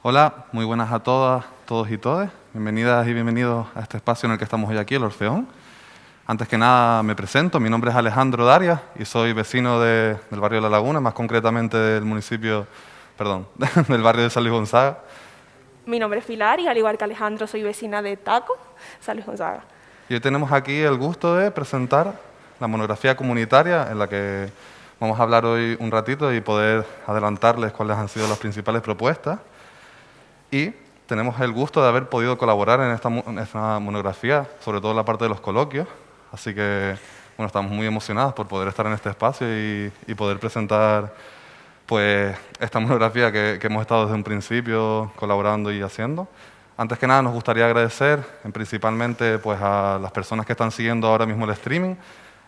Hola, muy buenas a todas, todos y todes. Bienvenidas y bienvenidos a este espacio en el que estamos hoy aquí, el Orfeón. Antes que nada me presento, mi nombre es Alejandro Darias y soy vecino del barrio de La Laguna, más concretamente del municipio, perdón, del barrio de San Luis Gonzaga. Mi nombre es Pilar y al igual que Alejandro soy vecina de Taco, San Luis Gonzaga. Y hoy tenemos aquí el gusto de presentar la monografía comunitaria en la que vamos a hablar hoy un ratito y poder adelantarles cuáles han sido las principales propuestas. Y tenemos el gusto de haber podido colaborar en esta monografía, sobre todo en la parte de los coloquios. Así que, bueno, estamos muy emocionados por poder estar en este espacio y poder presentar pues, esta monografía que hemos estado desde un principio colaborando y haciendo. Antes que nada, nos gustaría agradecer principalmente pues, a las personas que están siguiendo ahora mismo el streaming.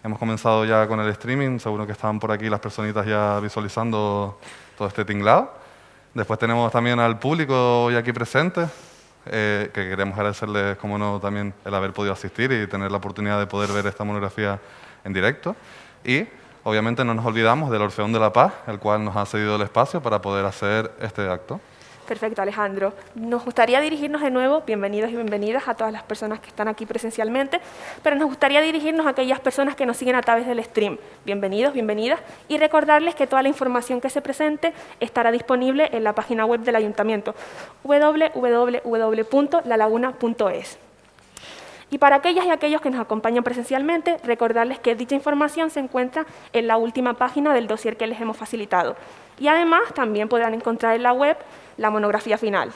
Hemos comenzado ya con el streaming, seguro que están por aquí las personitas ya visualizando todo este tinglado. Después tenemos también al público hoy aquí presente, que queremos agradecerles, como no, también el haber podido asistir y tener la oportunidad de poder ver esta monografía en directo. Y, obviamente, no nos olvidamos del Orfeón de la Paz, el cual nos ha cedido el espacio para poder hacer este acto. Perfecto, Alejandro. Nos gustaría dirigirnos de nuevo, bienvenidos y bienvenidas a todas las personas que están aquí presencialmente, pero nos gustaría dirigirnos a aquellas personas que nos siguen a través del stream. Bienvenidos, bienvenidas, y recordarles que toda la información que se presente estará disponible en la página web del Ayuntamiento, www.lalaguna.es. Y para aquellas y aquellos que nos acompañan presencialmente, recordarles que dicha información se encuentra en la última página del dossier que les hemos facilitado. Y además también podrán encontrar en la web la monografía final.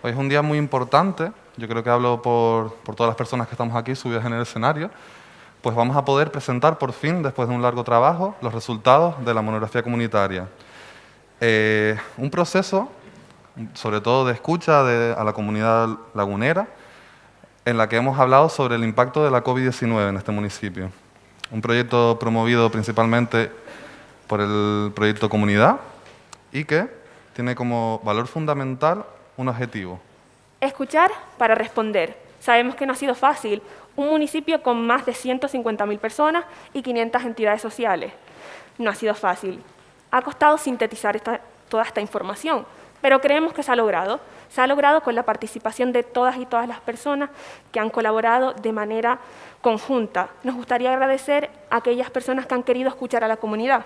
Hoy es un día muy importante, yo creo que hablo por todas las personas que estamos aquí subidas en el escenario, pues vamos a poder presentar por fin, después de un largo trabajo, los resultados de la monografía comunitaria. Un proceso, sobre todo de escucha a la comunidad lagunera, en la que hemos hablado sobre el impacto de la COVID-19 en este municipio. Un proyecto promovido principalmente por el proyecto Comunidad y que tiene como valor fundamental un objetivo. Escuchar para responder. Sabemos que no ha sido fácil. Un municipio con más de 150.000 personas y 500 entidades sociales. No ha sido fácil. Ha costado sintetizar toda esta información, pero creemos que se ha logrado. Se ha logrado con la participación de todas y todas las personas que han colaborado de manera conjunta. Nos gustaría agradecer a aquellas personas que han querido escuchar a la comunidad,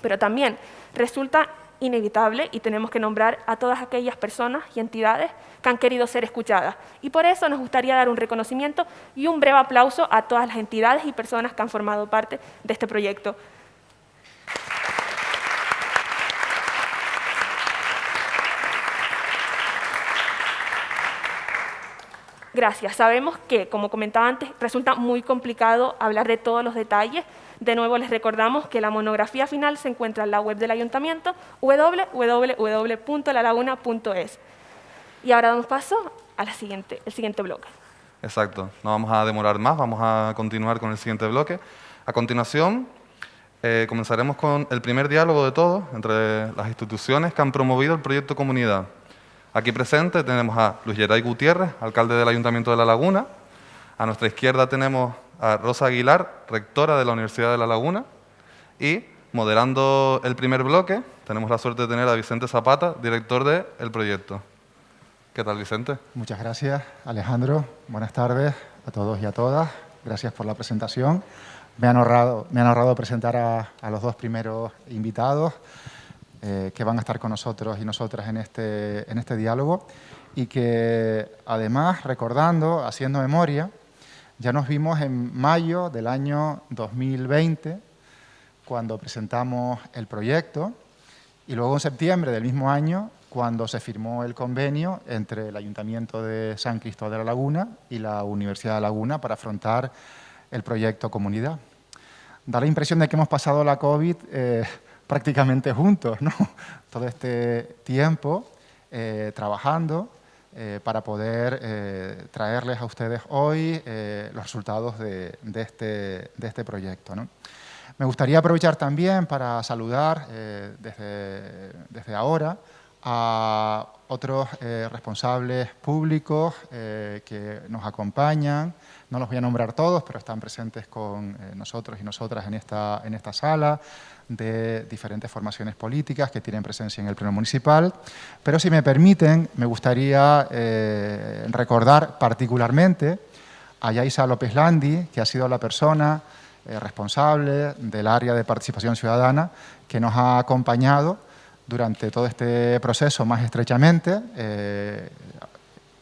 pero también resulta inevitable y tenemos que nombrar a todas aquellas personas y entidades que han querido ser escuchadas. Y por eso nos gustaría dar un reconocimiento y un breve aplauso a todas las entidades y personas que han formado parte de este proyecto. Gracias. Sabemos que, como comentaba antes, resulta muy complicado hablar de todos los detalles. De nuevo, les recordamos que la monografía final se encuentra en la web del Ayuntamiento, www.lalaguna.es. Y ahora damos paso al siguiente bloque. Exacto. No vamos a demorar más, vamos a continuar con el siguiente bloque. A continuación, comenzaremos con el primer diálogo de todos entre las instituciones que han promovido el proyecto Comunidad. Aquí presente tenemos a Luis Geray Gutiérrez, alcalde del Ayuntamiento de La Laguna. A nuestra izquierda tenemos a Rosa Aguilar, rectora de la Universidad de La Laguna. Y moderando el primer bloque, tenemos la suerte de tener a Vicente Zapata, director del proyecto. ¿Qué tal, Vicente? Muchas gracias, Alejandro. Buenas tardes a todos y a todas. Gracias por la presentación. Me han honrado presentar a los dos primeros invitados que van a estar con nosotros y nosotras en este diálogo y que, además, recordando, haciendo memoria, ya nos vimos en mayo del año 2020, cuando presentamos el proyecto, y luego en septiembre del mismo año, cuando se firmó el convenio entre el Ayuntamiento de San Cristóbal de la Laguna y la Universidad de La Laguna para afrontar el proyecto Comunidad. Da la impresión de que hemos pasado la COVID prácticamente juntos, ¿no? Todo este tiempo trabajando para poder traerles a ustedes hoy los resultados de este proyecto, ¿no? Me gustaría aprovechar también para saludar desde ahora a otros responsables públicos que nos acompañan. No los voy a nombrar todos, pero están presentes con nosotros y nosotras en esta sala, de diferentes formaciones políticas que tienen presencia en el Pleno Municipal. Pero si me permiten, me gustaría recordar particularmente a Yaisa López Landi, que ha sido la persona responsable del área de participación ciudadana que nos ha acompañado durante todo este proceso más estrechamente,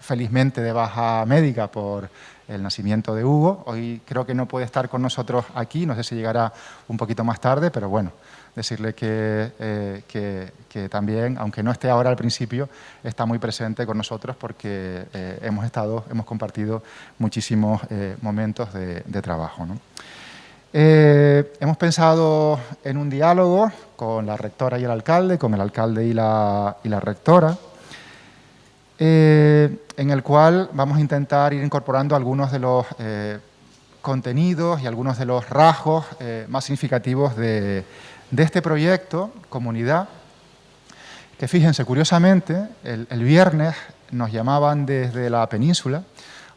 felizmente de baja médica por el nacimiento de Hugo. Hoy creo que no puede estar con nosotros aquí, no sé si llegará un poquito más tarde, pero bueno, decirle que también, aunque no esté ahora al principio, está muy presente con nosotros porque hemos compartido muchísimos momentos de trabajo, ¿no? Hemos pensado en un diálogo con la rectora y el alcalde, con el alcalde y la rectora, en el cual vamos a intentar ir incorporando algunos de los contenidos y algunos de los rasgos más significativos de este proyecto, Comunidad, que fíjense, curiosamente, el viernes nos llamaban desde la península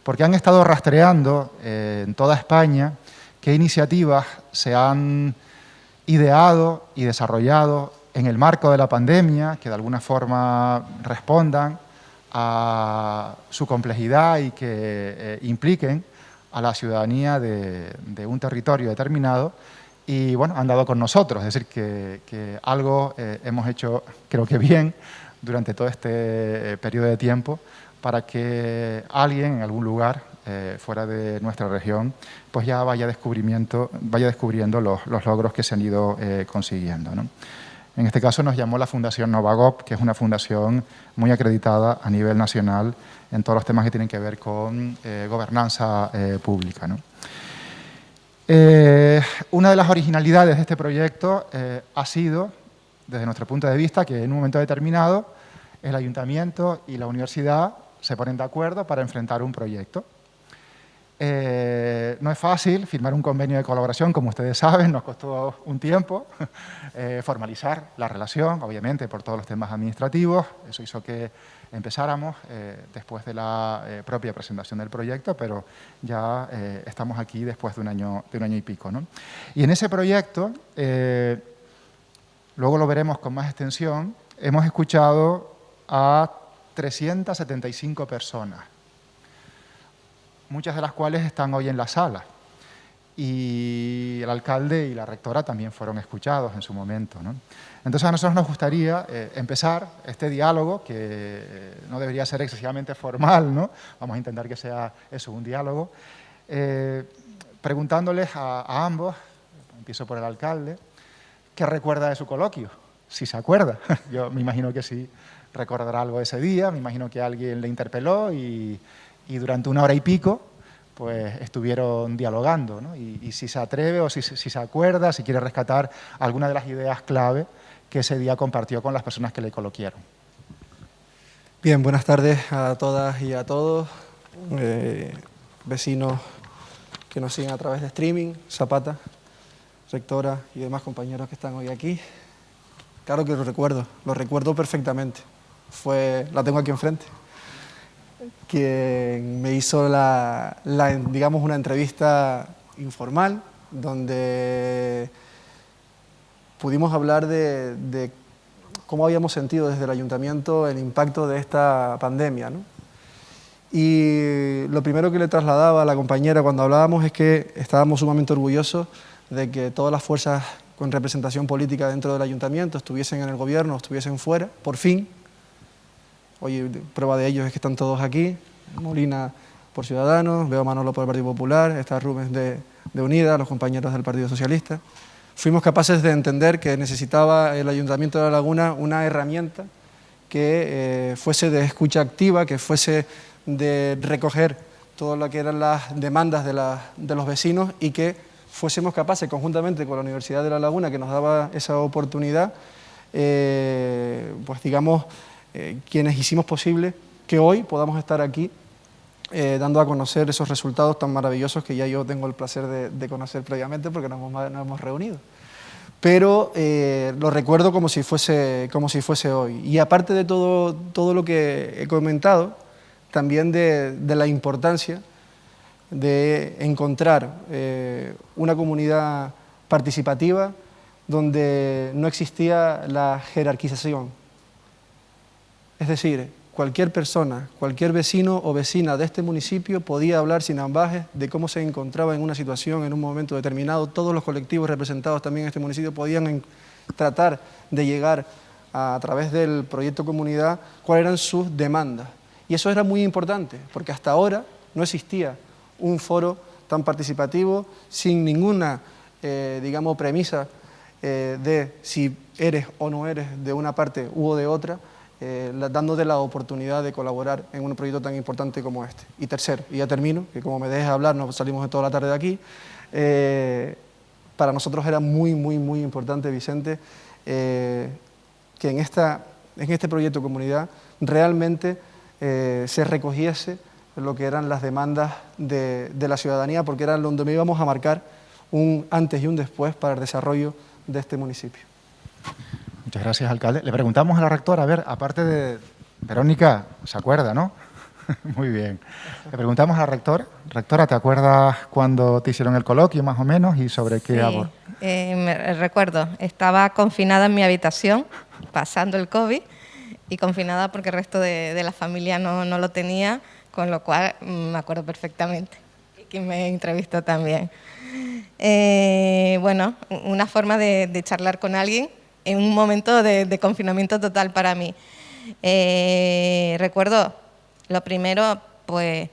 porque han estado rastreando en toda España qué iniciativas se han ideado y desarrollado en el marco de la pandemia que de alguna forma respondan a su complejidad y que impliquen a la ciudadanía de un territorio determinado. Y bueno, han dado con nosotros, es decir, que algo hemos hecho, creo que bien, durante todo este periodo de tiempo, para que alguien en algún lugar fuera de nuestra región pues ya vaya descubriendo los logros que se han ido consiguiendo, ¿no? En este caso nos llamó la Fundación Novagop, que es una fundación muy acreditada a nivel nacional en todos los temas que tienen que ver con gobernanza pública, ¿no? Una de las originalidades de este proyecto ha sido, desde nuestro punto de vista, que en un momento determinado el ayuntamiento y la universidad se ponen de acuerdo para enfrentar un proyecto. No es fácil firmar un convenio de colaboración, como ustedes saben, nos costó un tiempo formalizar la relación, obviamente por todos los temas administrativos. Eso hizo que empezáramos después de la propia presentación del proyecto, pero ya estamos aquí después de un año y pico, ¿no? Y en ese proyecto, luego lo veremos con más extensión, hemos escuchado a 375 personas, muchas de las cuales están hoy en la sala. Y el alcalde y la rectora también fueron escuchados en su momento, ¿no? Entonces a nosotros nos gustaría empezar este diálogo, que no debería ser excesivamente formal, ¿no? Vamos a intentar que sea eso, un diálogo, preguntándoles a ambos, empiezo por el alcalde, ¿qué recuerda de su coloquio? Si se acuerda. Yo me imagino que sí recordará algo de ese día, me imagino que alguien le interpeló y durante 1 hora y pico pues estuvieron dialogando, ¿no? Y si se atreve o si se acuerda, si quiere rescatar alguna de las ideas clave que ese día compartió con las personas que le coloquiaron. Bien, buenas tardes a todas y a todos, vecinos que nos siguen a través de streaming, Zapata, rectora y demás compañeros que están hoy aquí. Claro que lo recuerdo perfectamente, la tengo aquí enfrente. Quien me hizo digamos, una entrevista informal donde pudimos hablar de cómo habíamos sentido desde el ayuntamiento el impacto de esta pandemia, ¿no? Y lo primero que le trasladaba a la compañera cuando hablábamos es que estábamos sumamente orgullosos de que todas las fuerzas con representación política dentro del ayuntamiento estuviesen en el gobierno o estuviesen fuera, por fin. Hoy prueba de ello es que están todos aquí, Molina por Ciudadanos, veo a Manolo por el Partido Popular, está Rubens de Unida, los compañeros del Partido Socialista. Fuimos capaces de entender que necesitaba el Ayuntamiento de La Laguna una herramienta que fuese de escucha activa, que fuese de recoger todo lo que eran las demandas de los vecinos y que fuésemos capaces, conjuntamente con la Universidad de La Laguna, que nos daba esa oportunidad, pues digamos, quienes hicimos posible que hoy podamos estar aquí dando a conocer esos resultados tan maravillosos que ya yo tengo el placer de conocer previamente porque nos hemos reunido. pero lo recuerdo como si fuese hoy. Y aparte de todo lo que he comentado, también de la importancia de encontrar una comunidad participativa donde no existía la jerarquización. Es decir, cualquier persona, cualquier vecino o vecina de este municipio podía hablar sin ambages de cómo se encontraba en una situación en un momento determinado. Todos los colectivos representados también en este municipio podían tratar de llegar a través del proyecto comunidad cuáles eran sus demandas. Y eso era muy importante, porque hasta ahora no existía un foro tan participativo sin ninguna, digamos, premisa de si eres o no eres de una parte u de otra, dándote la oportunidad de colaborar en un proyecto tan importante como este. Y tercero, y ya termino, que como me dejes hablar, nos salimos de toda la tarde de aquí, para nosotros era muy importante, Vicente, que en este proyecto comunidad realmente se recogiese lo que eran las demandas de la ciudadanía, porque era donde íbamos a marcar un antes y un después para el desarrollo de este municipio. Muchas gracias, alcalde. Le preguntamos a la rectora, a ver, aparte de Verónica, ¿se acuerda, no? Muy bien. Le preguntamos a la rectora. Rectora, ¿te acuerdas cuando te hicieron el coloquio, más o menos, y sobre qué abordó? Me recuerdo. Estaba confinada en mi habitación, pasando el COVID, y confinada porque el resto de la familia no lo tenía, con lo cual me acuerdo perfectamente. Y quien me entrevistó también. Bueno, una forma de charlar con alguien en un momento de confinamiento total para mí. Recuerdo, lo primero, pues,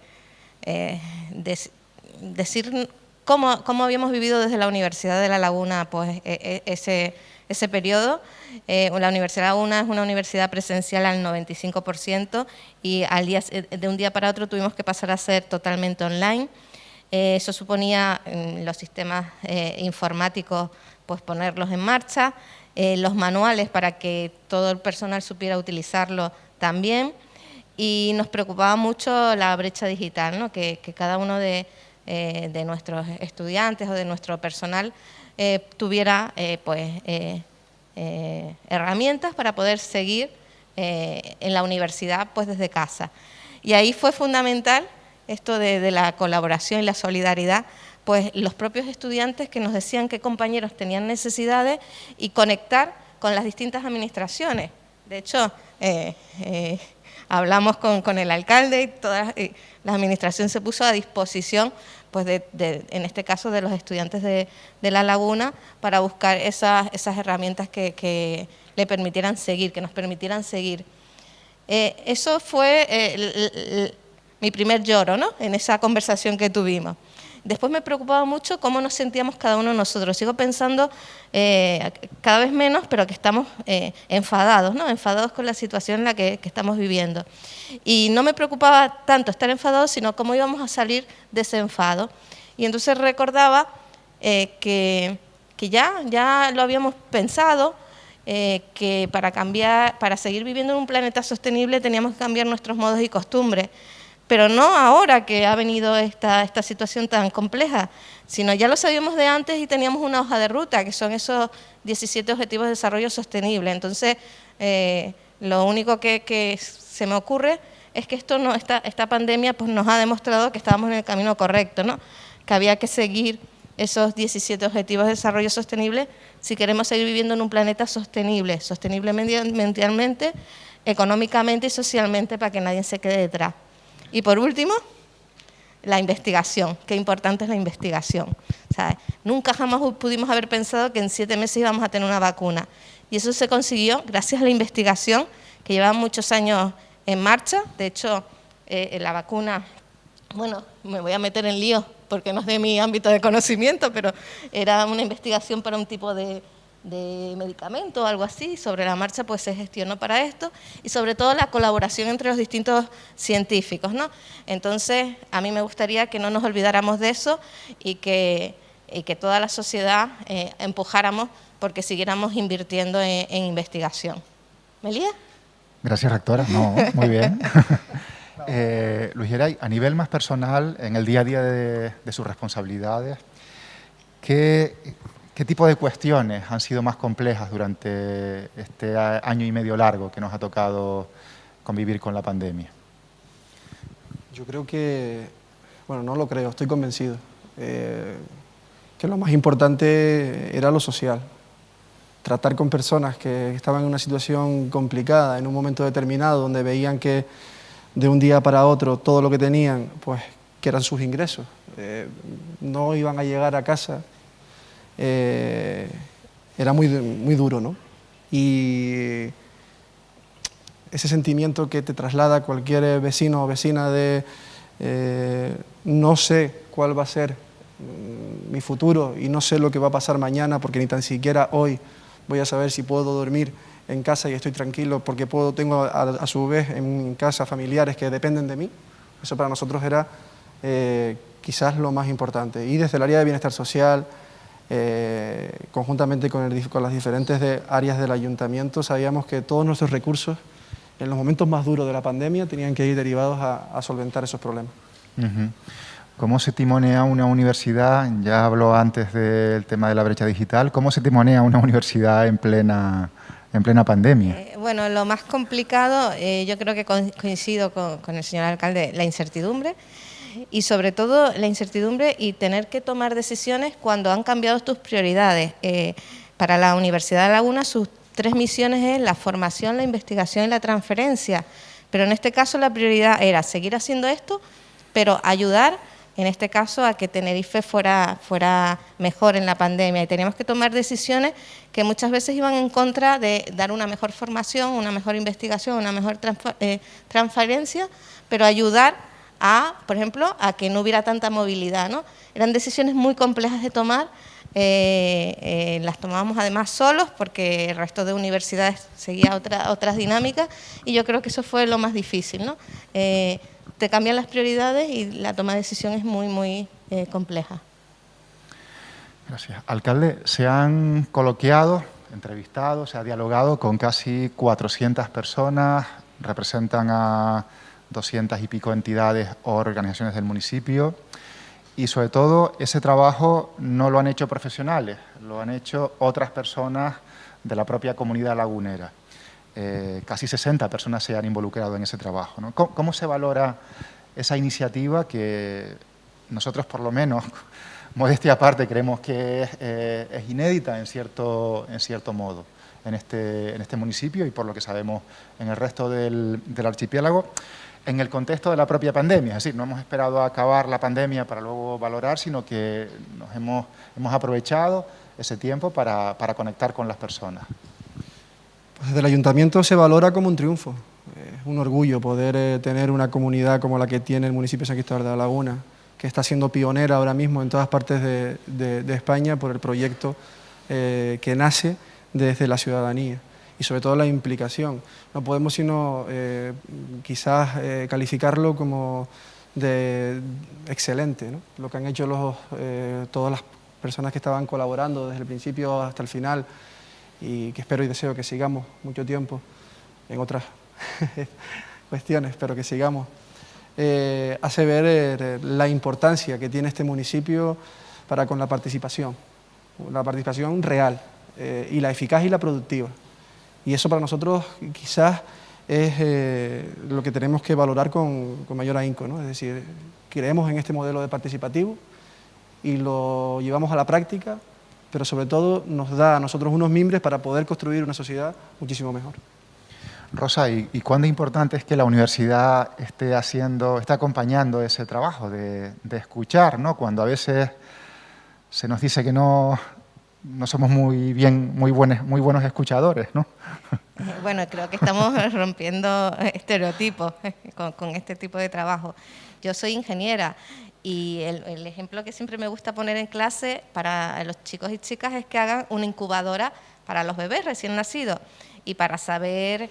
decir cómo habíamos vivido desde la Universidad de La Laguna pues, ese periodo. La Universidad de La Laguna es una universidad presencial al 95% y de un día para otro tuvimos que pasar a ser totalmente online. Eso suponía los sistemas informáticos pues, ponerlos en marcha, los manuales para que todo el personal supiera utilizarlo también, y nos preocupaba mucho la brecha digital, ¿no? que cada uno de nuestros estudiantes o de nuestro personal tuviera herramientas para poder seguir en la universidad pues, desde casa. Y ahí fue fundamental esto de la colaboración y la solidaridad, pues los propios estudiantes que nos decían qué compañeros tenían necesidades y conectar con las distintas administraciones. De hecho, hablamos con el alcalde y toda la administración se puso a disposición, pues en este caso de los estudiantes de La Laguna, para buscar esas herramientas que le permitieran seguir, que nos permitieran seguir. Eso fue mi primer lloro, ¿no? En esa conversación que tuvimos. Después me preocupaba mucho cómo nos sentíamos cada uno de nosotros. Sigo pensando cada vez menos, pero que estamos enfadados, ¿no? Enfadados con la situación en la que estamos viviendo. Y no me preocupaba tanto estar enfadados, sino cómo íbamos a salir de ese enfado. Y entonces recordaba que ya lo habíamos pensado, que para seguir viviendo en un planeta sostenible teníamos que cambiar nuestros modos y costumbres. Pero no ahora que ha venido esta situación tan compleja, sino ya lo sabíamos de antes y teníamos una hoja de ruta, que son esos 17 Objetivos de Desarrollo Sostenible. Entonces, lo único que se me ocurre es que esta pandemia pues, nos ha demostrado que estábamos en el camino correcto, ¿no? Que había que seguir esos 17 Objetivos de Desarrollo Sostenible si queremos seguir viviendo en un planeta sostenible medioambientalmente, económicamente y socialmente, para que nadie se quede detrás. Y por último, la investigación. Qué importante es la investigación. ¿Sabes? Nunca jamás pudimos haber pensado que en 7 meses íbamos a tener una vacuna. Y eso se consiguió gracias a la investigación, que lleva muchos años en marcha. De hecho, la vacuna, bueno, me voy a meter en lío porque no es de mi ámbito de conocimiento, pero era una investigación para un tipo de medicamento o algo así. Sobre la marcha pues se gestionó para esto, y sobre todo la colaboración entre los distintos científicos, ¿no? Entonces a mí me gustaría que no nos olvidáramos de eso y que toda la sociedad empujáramos porque siguiéramos invirtiendo en investigación. ¿Melía? Gracias, rectora. No, muy bien. Luis Geray, a nivel más personal, en el día a día de sus responsabilidades, ¿qué ¿Qué tipo de cuestiones han sido más complejas durante este año y medio largo que nos ha tocado convivir con la pandemia? Yo creo que, bueno, no lo creo, estoy convencido, que lo más importante era lo social. Tratar con personas que estaban en una situación complicada, en un momento determinado, donde veían que de un día para otro todo lo que tenían, pues que eran sus ingresos, no iban a llegar a casa, era muy duro, ¿no? Y ese sentimiento que te traslada cualquier vecino o vecina de no sé cuál va a ser mi futuro y no sé lo que va a pasar mañana, porque ni tan siquiera hoy voy a saber si puedo dormir en casa y estoy tranquilo porque tengo a su vez en casa familiares que dependen de mí. Eso para nosotros era quizás lo más importante. Y desde el área de bienestar social, conjuntamente con las diferentes áreas del ayuntamiento, sabíamos que todos nuestros recursos en los momentos más duros de la pandemia tenían que ir derivados a solventar esos problemas. ¿Cómo se timonea una universidad? Ya habló antes del tema de la brecha digital. ¿Cómo se timonea una universidad en plena pandemia? Bueno, lo más complicado, yo creo que coincido con el señor alcalde, la incertidumbre y sobre todo la incertidumbre y tener que tomar decisiones cuando han cambiado tus prioridades. Para la Universidad de La Laguna sus 3 misiones es la formación, la investigación y la transferencia, pero en este caso la prioridad era seguir haciendo esto, pero ayudar en este caso a que Tenerife fuera mejor en la pandemia, y teníamos que tomar decisiones que muchas veces iban en contra de dar una mejor formación, una mejor investigación, una mejor transferencia, pero ayudar por ejemplo, a que no hubiera tanta movilidad, ¿no? Eran decisiones muy complejas de tomar, las tomábamos además solos porque el resto de universidades seguía otras dinámicas, y yo creo que eso fue lo más difícil, ¿no? Te cambian las prioridades y la toma de decisión es muy compleja. Gracias. Alcalde, se han coloquiado, entrevistado, se ha dialogado con casi 400 personas, representan a 200 y pico entidades o organizaciones del municipio, y sobre todo ese trabajo no lo han hecho profesionales, lo han hecho otras personas de la propia comunidad lagunera. Casi 60 personas se han involucrado en ese trabajo, ¿no? ¿Cómo se valora esa iniciativa que nosotros, por lo menos, modestia aparte, creemos que es inédita en cierto modo en este municipio y, por lo que sabemos, en el resto del archipiélago, en el contexto de la propia pandemia? Es decir, no hemos esperado a acabar la pandemia para luego valorar, sino que hemos aprovechado ese tiempo para conectar con las personas. Pues desde el ayuntamiento se valora como un triunfo. Es un orgullo poder tener una comunidad como la que tiene el municipio de San Cristóbal de La Laguna, que está siendo pionera ahora mismo en todas partes de España por el proyecto que nace desde la ciudadanía y sobre todo la implicación. No podemos sino quizás calificarlo como de excelente, ¿no? Lo que han hecho todas las personas que estaban colaborando desde el principio hasta el final, y que espero y deseo que sigamos mucho tiempo en otras cuestiones, pero que sigamos, hace ver la importancia que tiene este municipio para con la participación real, y la eficaz y la productiva. Y eso para nosotros quizás es lo que tenemos que valorar con mayor ahínco, ¿no? Es decir, creemos en este modelo de participativo y lo llevamos a la práctica, pero sobre todo nos da a nosotros unos mimbres para poder construir una sociedad muchísimo mejor. Rosa, ¿y cuán de importante es que la universidad esté acompañando ese trabajo de escuchar, ¿no? Cuando a veces se nos dice que no somos muy buenos escuchadores, ¿no? Bueno, creo que estamos rompiendo estereotipos con este tipo de trabajo. Yo soy ingeniera y el ejemplo que siempre me gusta poner en clase para los chicos y chicas es que hagan una incubadora para los bebés recién nacidos, y para saber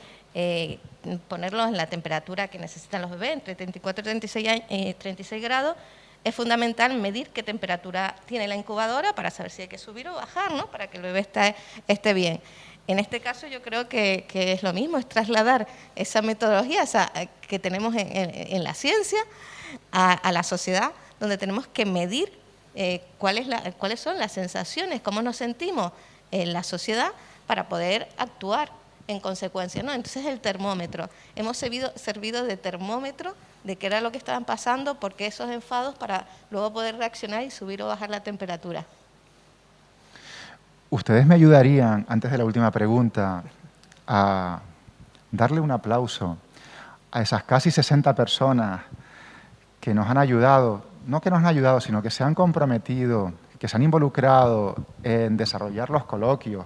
ponerlos en la temperatura que necesitan los bebés, entre 34 y 36 grados, es fundamental medir qué temperatura tiene la incubadora para saber si hay que subir o bajar, ¿no? Para que el bebé esté bien. En este caso yo creo que es lo mismo, es trasladar esa metodología que tenemos en la ciencia a la sociedad, donde tenemos que medir cuáles son las sensaciones, cómo nos sentimos en la sociedad para poder actuar en consecuencia, ¿no? Entonces el termómetro, hemos servido de termómetro de qué era lo que estaban pasando, por qué esos enfados, para luego poder reaccionar y subir o bajar la temperatura. ¿Ustedes me ayudarían, antes de la última pregunta, a darle un aplauso a esas casi 60 personas que nos han ayudado, no que nos han ayudado, sino que se han comprometido, que se han involucrado en desarrollar los coloquios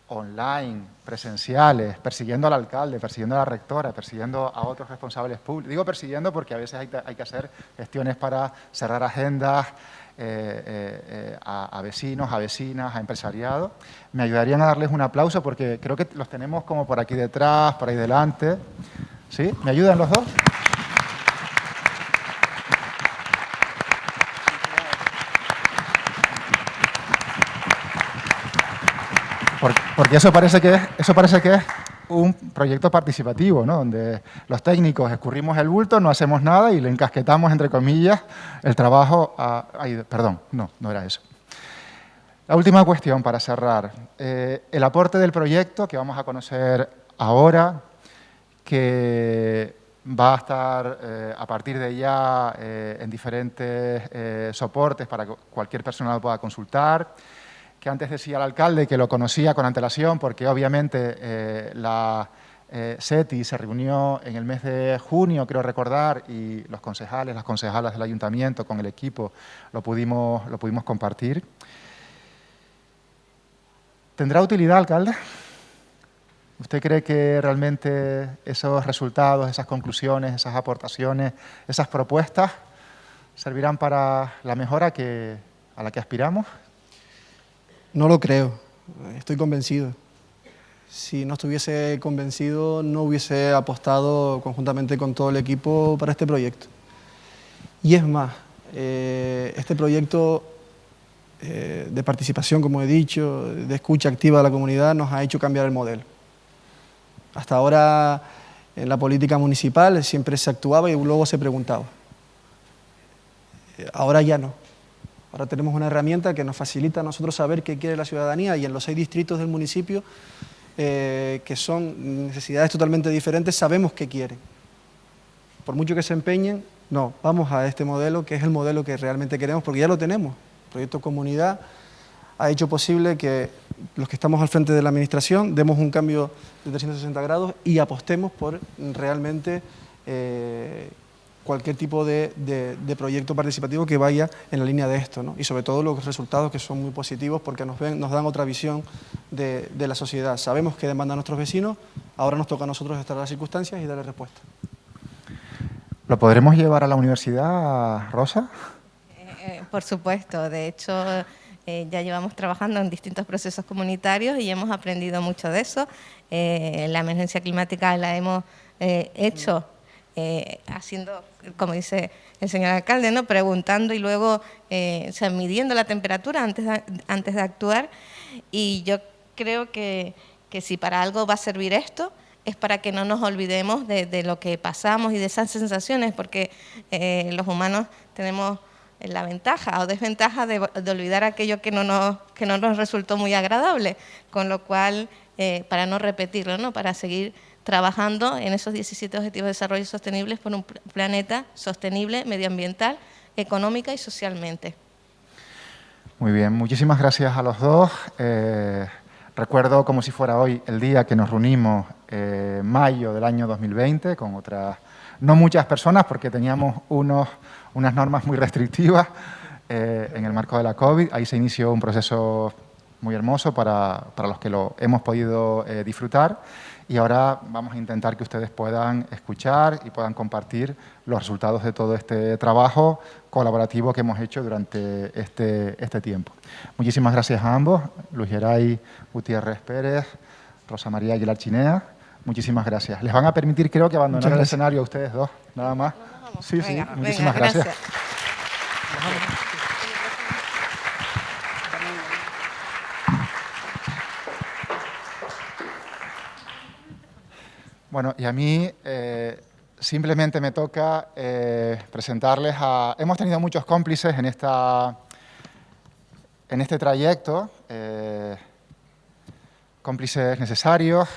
online, presenciales, persiguiendo al alcalde, persiguiendo a la rectora, persiguiendo a otros responsables públicos? Digo persiguiendo porque a veces hay que hacer gestiones para cerrar agendas a vecinos, a vecinas, a empresariado. Me ayudarían a darles un aplauso porque creo que los tenemos como por aquí detrás, por ahí delante. ¿Sí? ¿Me ayudan los dos? Porque eso parece que es un proyecto participativo, ¿no? Donde los técnicos escurrimos el bulto, no hacemos nada y le encasquetamos, entre comillas, el trabajo a... Ay, perdón, no era eso. La última cuestión para cerrar. El aporte del proyecto que vamos a conocer ahora, que va a estar a partir de ya en diferentes soportes para que cualquier persona lo pueda consultar, que antes decía el alcalde que lo conocía con antelación porque obviamente la SETI se reunió en el mes de junio, creo recordar, y los concejales, las concejalas del ayuntamiento con el equipo lo pudimos compartir. ¿Tendrá utilidad, alcalde? ¿Usted cree que realmente esos resultados, esas conclusiones, esas aportaciones, esas propuestas servirán para la mejora a la que aspiramos? No lo creo, estoy convencido. Si no estuviese convencido, no hubiese apostado conjuntamente con todo el equipo para este proyecto. Y es más, este proyecto de participación, como he dicho, de escucha activa de la comunidad, nos ha hecho cambiar el modelo. Hasta ahora, en la política municipal siempre se actuaba y luego se preguntaba. Ahora ya no. Ahora tenemos una herramienta que nos facilita a nosotros saber qué quiere la ciudadanía, y en los 6 distritos del municipio, que son necesidades totalmente diferentes, sabemos qué quieren. Por mucho que se empeñen, no, vamos a este modelo, que es el modelo que realmente queremos, porque ya lo tenemos. El proyecto Comunidad ha hecho posible que los que estamos al frente de la administración demos un cambio de 360 grados y apostemos por realmente cualquier tipo de proyecto participativo que vaya en la línea de esto, ¿no? Y sobre todo los resultados, que son muy positivos porque nos dan otra visión de la sociedad. Sabemos qué demandan nuestros vecinos, ahora nos toca a nosotros estar en las circunstancias y darle respuesta. ¿Lo podremos llevar a la universidad, Rosa? Por supuesto, de hecho ya llevamos trabajando en distintos procesos comunitarios y hemos aprendido mucho de eso. La emergencia climática la hemos hecho haciendo, como dice el señor alcalde, ¿no? Preguntando y luego midiendo la temperatura antes de actuar. Y yo creo que si para algo va a servir esto, es para que no nos olvidemos de lo que pasamos y de esas sensaciones, porque los humanos tenemos la ventaja o desventaja de olvidar aquello que no nos resultó muy agradable, con lo cual, para no repetirlo, ¿no? Para seguir trabajando en esos 17 Objetivos de Desarrollo Sostenibles por un planeta sostenible, medioambiental, económica y socialmente. Muy bien, muchísimas gracias a los dos. Recuerdo como si fuera hoy el día que nos reunimos en mayo del año 2020 con otras, no muchas personas porque teníamos unas normas muy restrictivas en el marco de la COVID. Ahí se inició un proceso muy hermoso para los que lo hemos podido disfrutar, y ahora vamos a intentar que ustedes puedan escuchar y puedan compartir los resultados de todo este trabajo colaborativo que hemos hecho durante este tiempo. Muchísimas gracias a ambos, Luis Geray Gutiérrez Pérez, Rosa María Aguilar Chinea, muchísimas gracias. Les van a permitir, creo, que abandonar el escenario a ustedes dos, nada más. Sí, venga, sí, muchísimas gracias. Bueno, y a mí simplemente me toca presentarles a... Hemos tenido muchos cómplices en esta en este trayecto, cómplices necesarios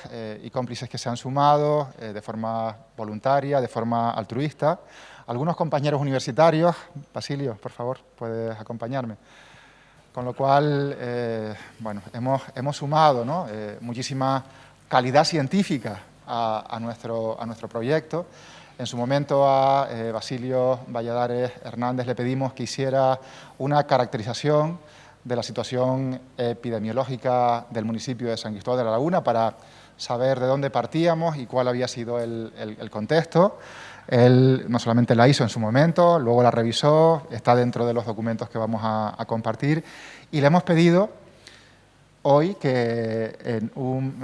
y cómplices que se han sumado de forma voluntaria, de forma altruista. Algunos compañeros universitarios, Basilio, por favor, puedes acompañarme. Con lo cual, bueno, hemos sumado, ¿no?, muchísima calidad científica a nuestro proyecto. En su momento a Basilio Valladares Hernández le pedimos que hiciera una caracterización de la situación epidemiológica del municipio de San Cristóbal de la Laguna para saber de dónde partíamos y cuál había sido el contexto. Él no solamente la hizo en su momento, luego la revisó, está dentro de los documentos que vamos a compartir, y le hemos pedido hoy que en un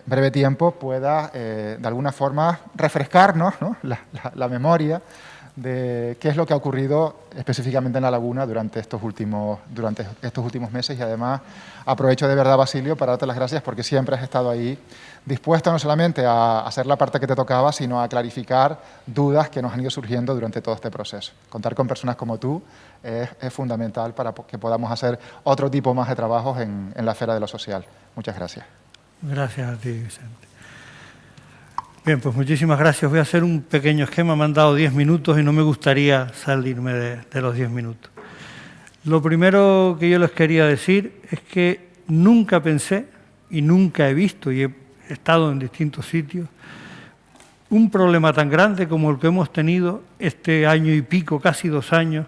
breve tiempo pueda de alguna forma refrescarnos, ¿no?, la memoria de qué es lo que ha ocurrido específicamente en La Laguna durante estos últimos meses. Y además aprovecho de verdad, Basilio, para darte las gracias porque siempre has estado ahí dispuesto no solamente a hacer la parte que te tocaba, sino a clarificar dudas que nos han ido surgiendo durante todo este proceso. Contar con personas como tú es fundamental para que podamos hacer otro tipo más de trabajos en la esfera de lo social. Muchas gracias. Gracias a ti, Vicente. Bien, pues muchísimas gracias. Voy a hacer un pequeño esquema. Me han dado 10 minutos y no me gustaría salirme de los 10 minutos. Lo primero que yo les quería decir es que nunca pensé y nunca he visto, y he estado en distintos sitios, un problema tan grande como el que hemos tenido este año y pico, casi 2 años,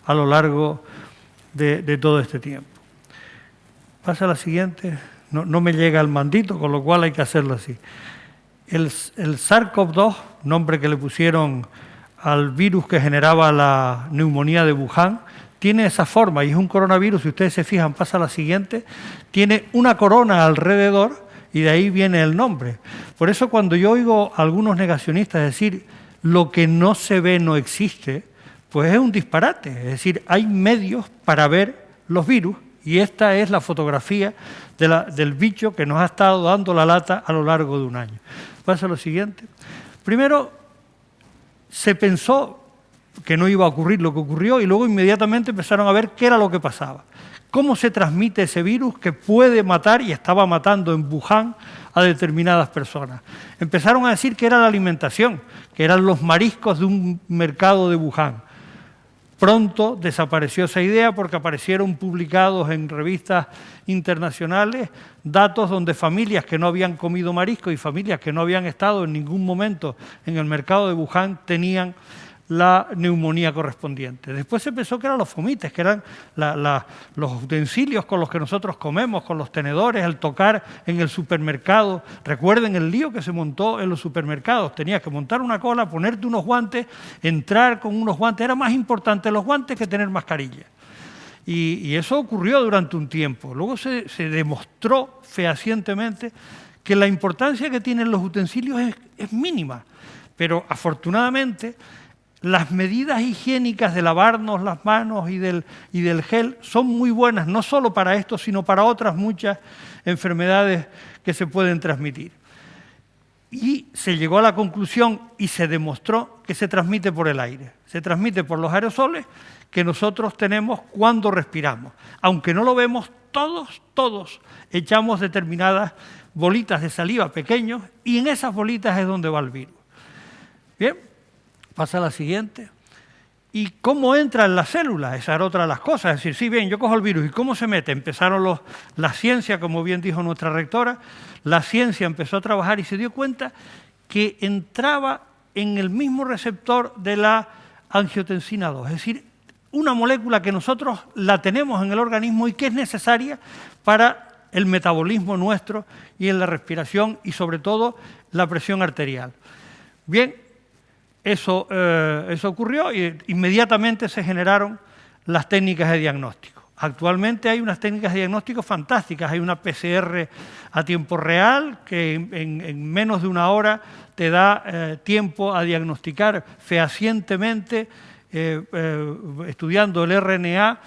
a lo largo de todo este tiempo. Pasa la siguiente. No me llega el mandito, con lo cual hay que hacerlo así. El SARS-CoV-2, nombre que le pusieron al virus que generaba la neumonía de Wuhan, tiene esa forma y es un coronavirus. Si ustedes se fijan, pasa la siguiente, tiene una corona alrededor y de ahí viene el nombre. Por eso cuando yo oigo a algunos negacionistas decir lo que no se ve no existe, pues es un disparate. Es decir, hay medios para ver los virus y esta es la fotografía del bicho que nos ha estado dando la lata a lo largo de un año. Pasa lo siguiente. Primero, se pensó que no iba a ocurrir lo que ocurrió y luego inmediatamente empezaron a ver qué era lo que pasaba. ¿Cómo se transmite ese virus que puede matar y estaba matando en Wuhan a determinadas personas? Empezaron a decir que era la alimentación, que eran los mariscos de un mercado de Wuhan. Pronto desapareció esa idea porque aparecieron publicados en revistas internacionales datos donde familias que no habían comido marisco y familias que no habían estado en ningún momento en el mercado de Wuhan tenían la neumonía correspondiente. Después se pensó que eran los fomites, que eran los utensilios con los que nosotros comemos, con los tenedores, el tocar en el supermercado. Recuerden el lío que se montó en los supermercados. Tenías que montar una cola, ponerte unos guantes, entrar con unos guantes. Era más importante los guantes que tener mascarilla. Y eso ocurrió durante un tiempo. Luego se demostró fehacientemente que la importancia que tienen los utensilios es mínima. Pero afortunadamente las medidas higiénicas de lavarnos las manos y del gel son muy buenas, no solo para esto, sino para otras muchas enfermedades que se pueden transmitir. Y se llegó a la conclusión y se demostró que se transmite por el aire. Se transmite por los aerosoles que nosotros tenemos cuando respiramos. Aunque no lo vemos, todos echamos determinadas bolitas de saliva pequeños y en esas bolitas es donde va el virus. Bien. Pasa la siguiente. ¿Y cómo entra en las células? Esa era otra de las cosas. Es decir, sí, bien, yo cojo el virus. ¿Y cómo se mete? Empezaron la ciencia, como bien dijo nuestra rectora, la ciencia empezó a trabajar y se dio cuenta que entraba en el mismo receptor de la angiotensina 2. Es decir, una molécula que nosotros la tenemos en el organismo y que es necesaria para el metabolismo nuestro y en la respiración y sobre todo la presión arterial. Bien. Eso ocurrió y inmediatamente se generaron las técnicas de diagnóstico. Actualmente hay unas técnicas de diagnóstico fantásticas. Hay una PCR a tiempo real que en menos de una hora te da tiempo a diagnosticar fehacientemente, estudiando el RNA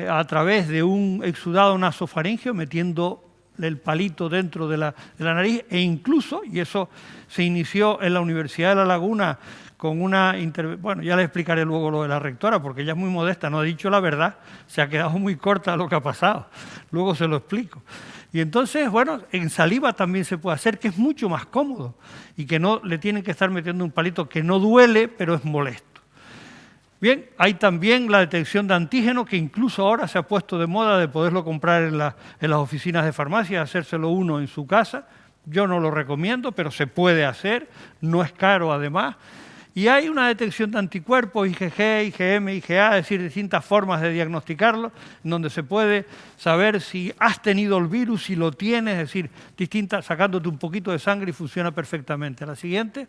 a través de un exudado nasofaríngeo, metiendo el palito dentro de la nariz, e incluso, y eso se inició en la Universidad de La Laguna con una intervención, bueno, ya le explicaré luego lo de la rectora, porque ella es muy modesta, no ha dicho la verdad, se ha quedado muy corta lo que ha pasado, luego se lo explico. Y entonces, bueno, en saliva también se puede hacer, que es mucho más cómodo y que no le tienen que estar metiendo un palito que no duele, pero es molesto. Bien, hay también la detección de antígeno, que incluso ahora se ha puesto de moda de poderlo comprar en las oficinas de farmacia, hacérselo uno en su casa. Yo no lo recomiendo, pero se puede hacer, no es caro además. Y hay una detección de anticuerpos, IgG, IgM, IgA, es decir, distintas formas de diagnosticarlo, en donde se puede saber si has tenido el virus, si lo tienes, es decir, sacándote un poquito de sangre y funciona perfectamente. La siguiente,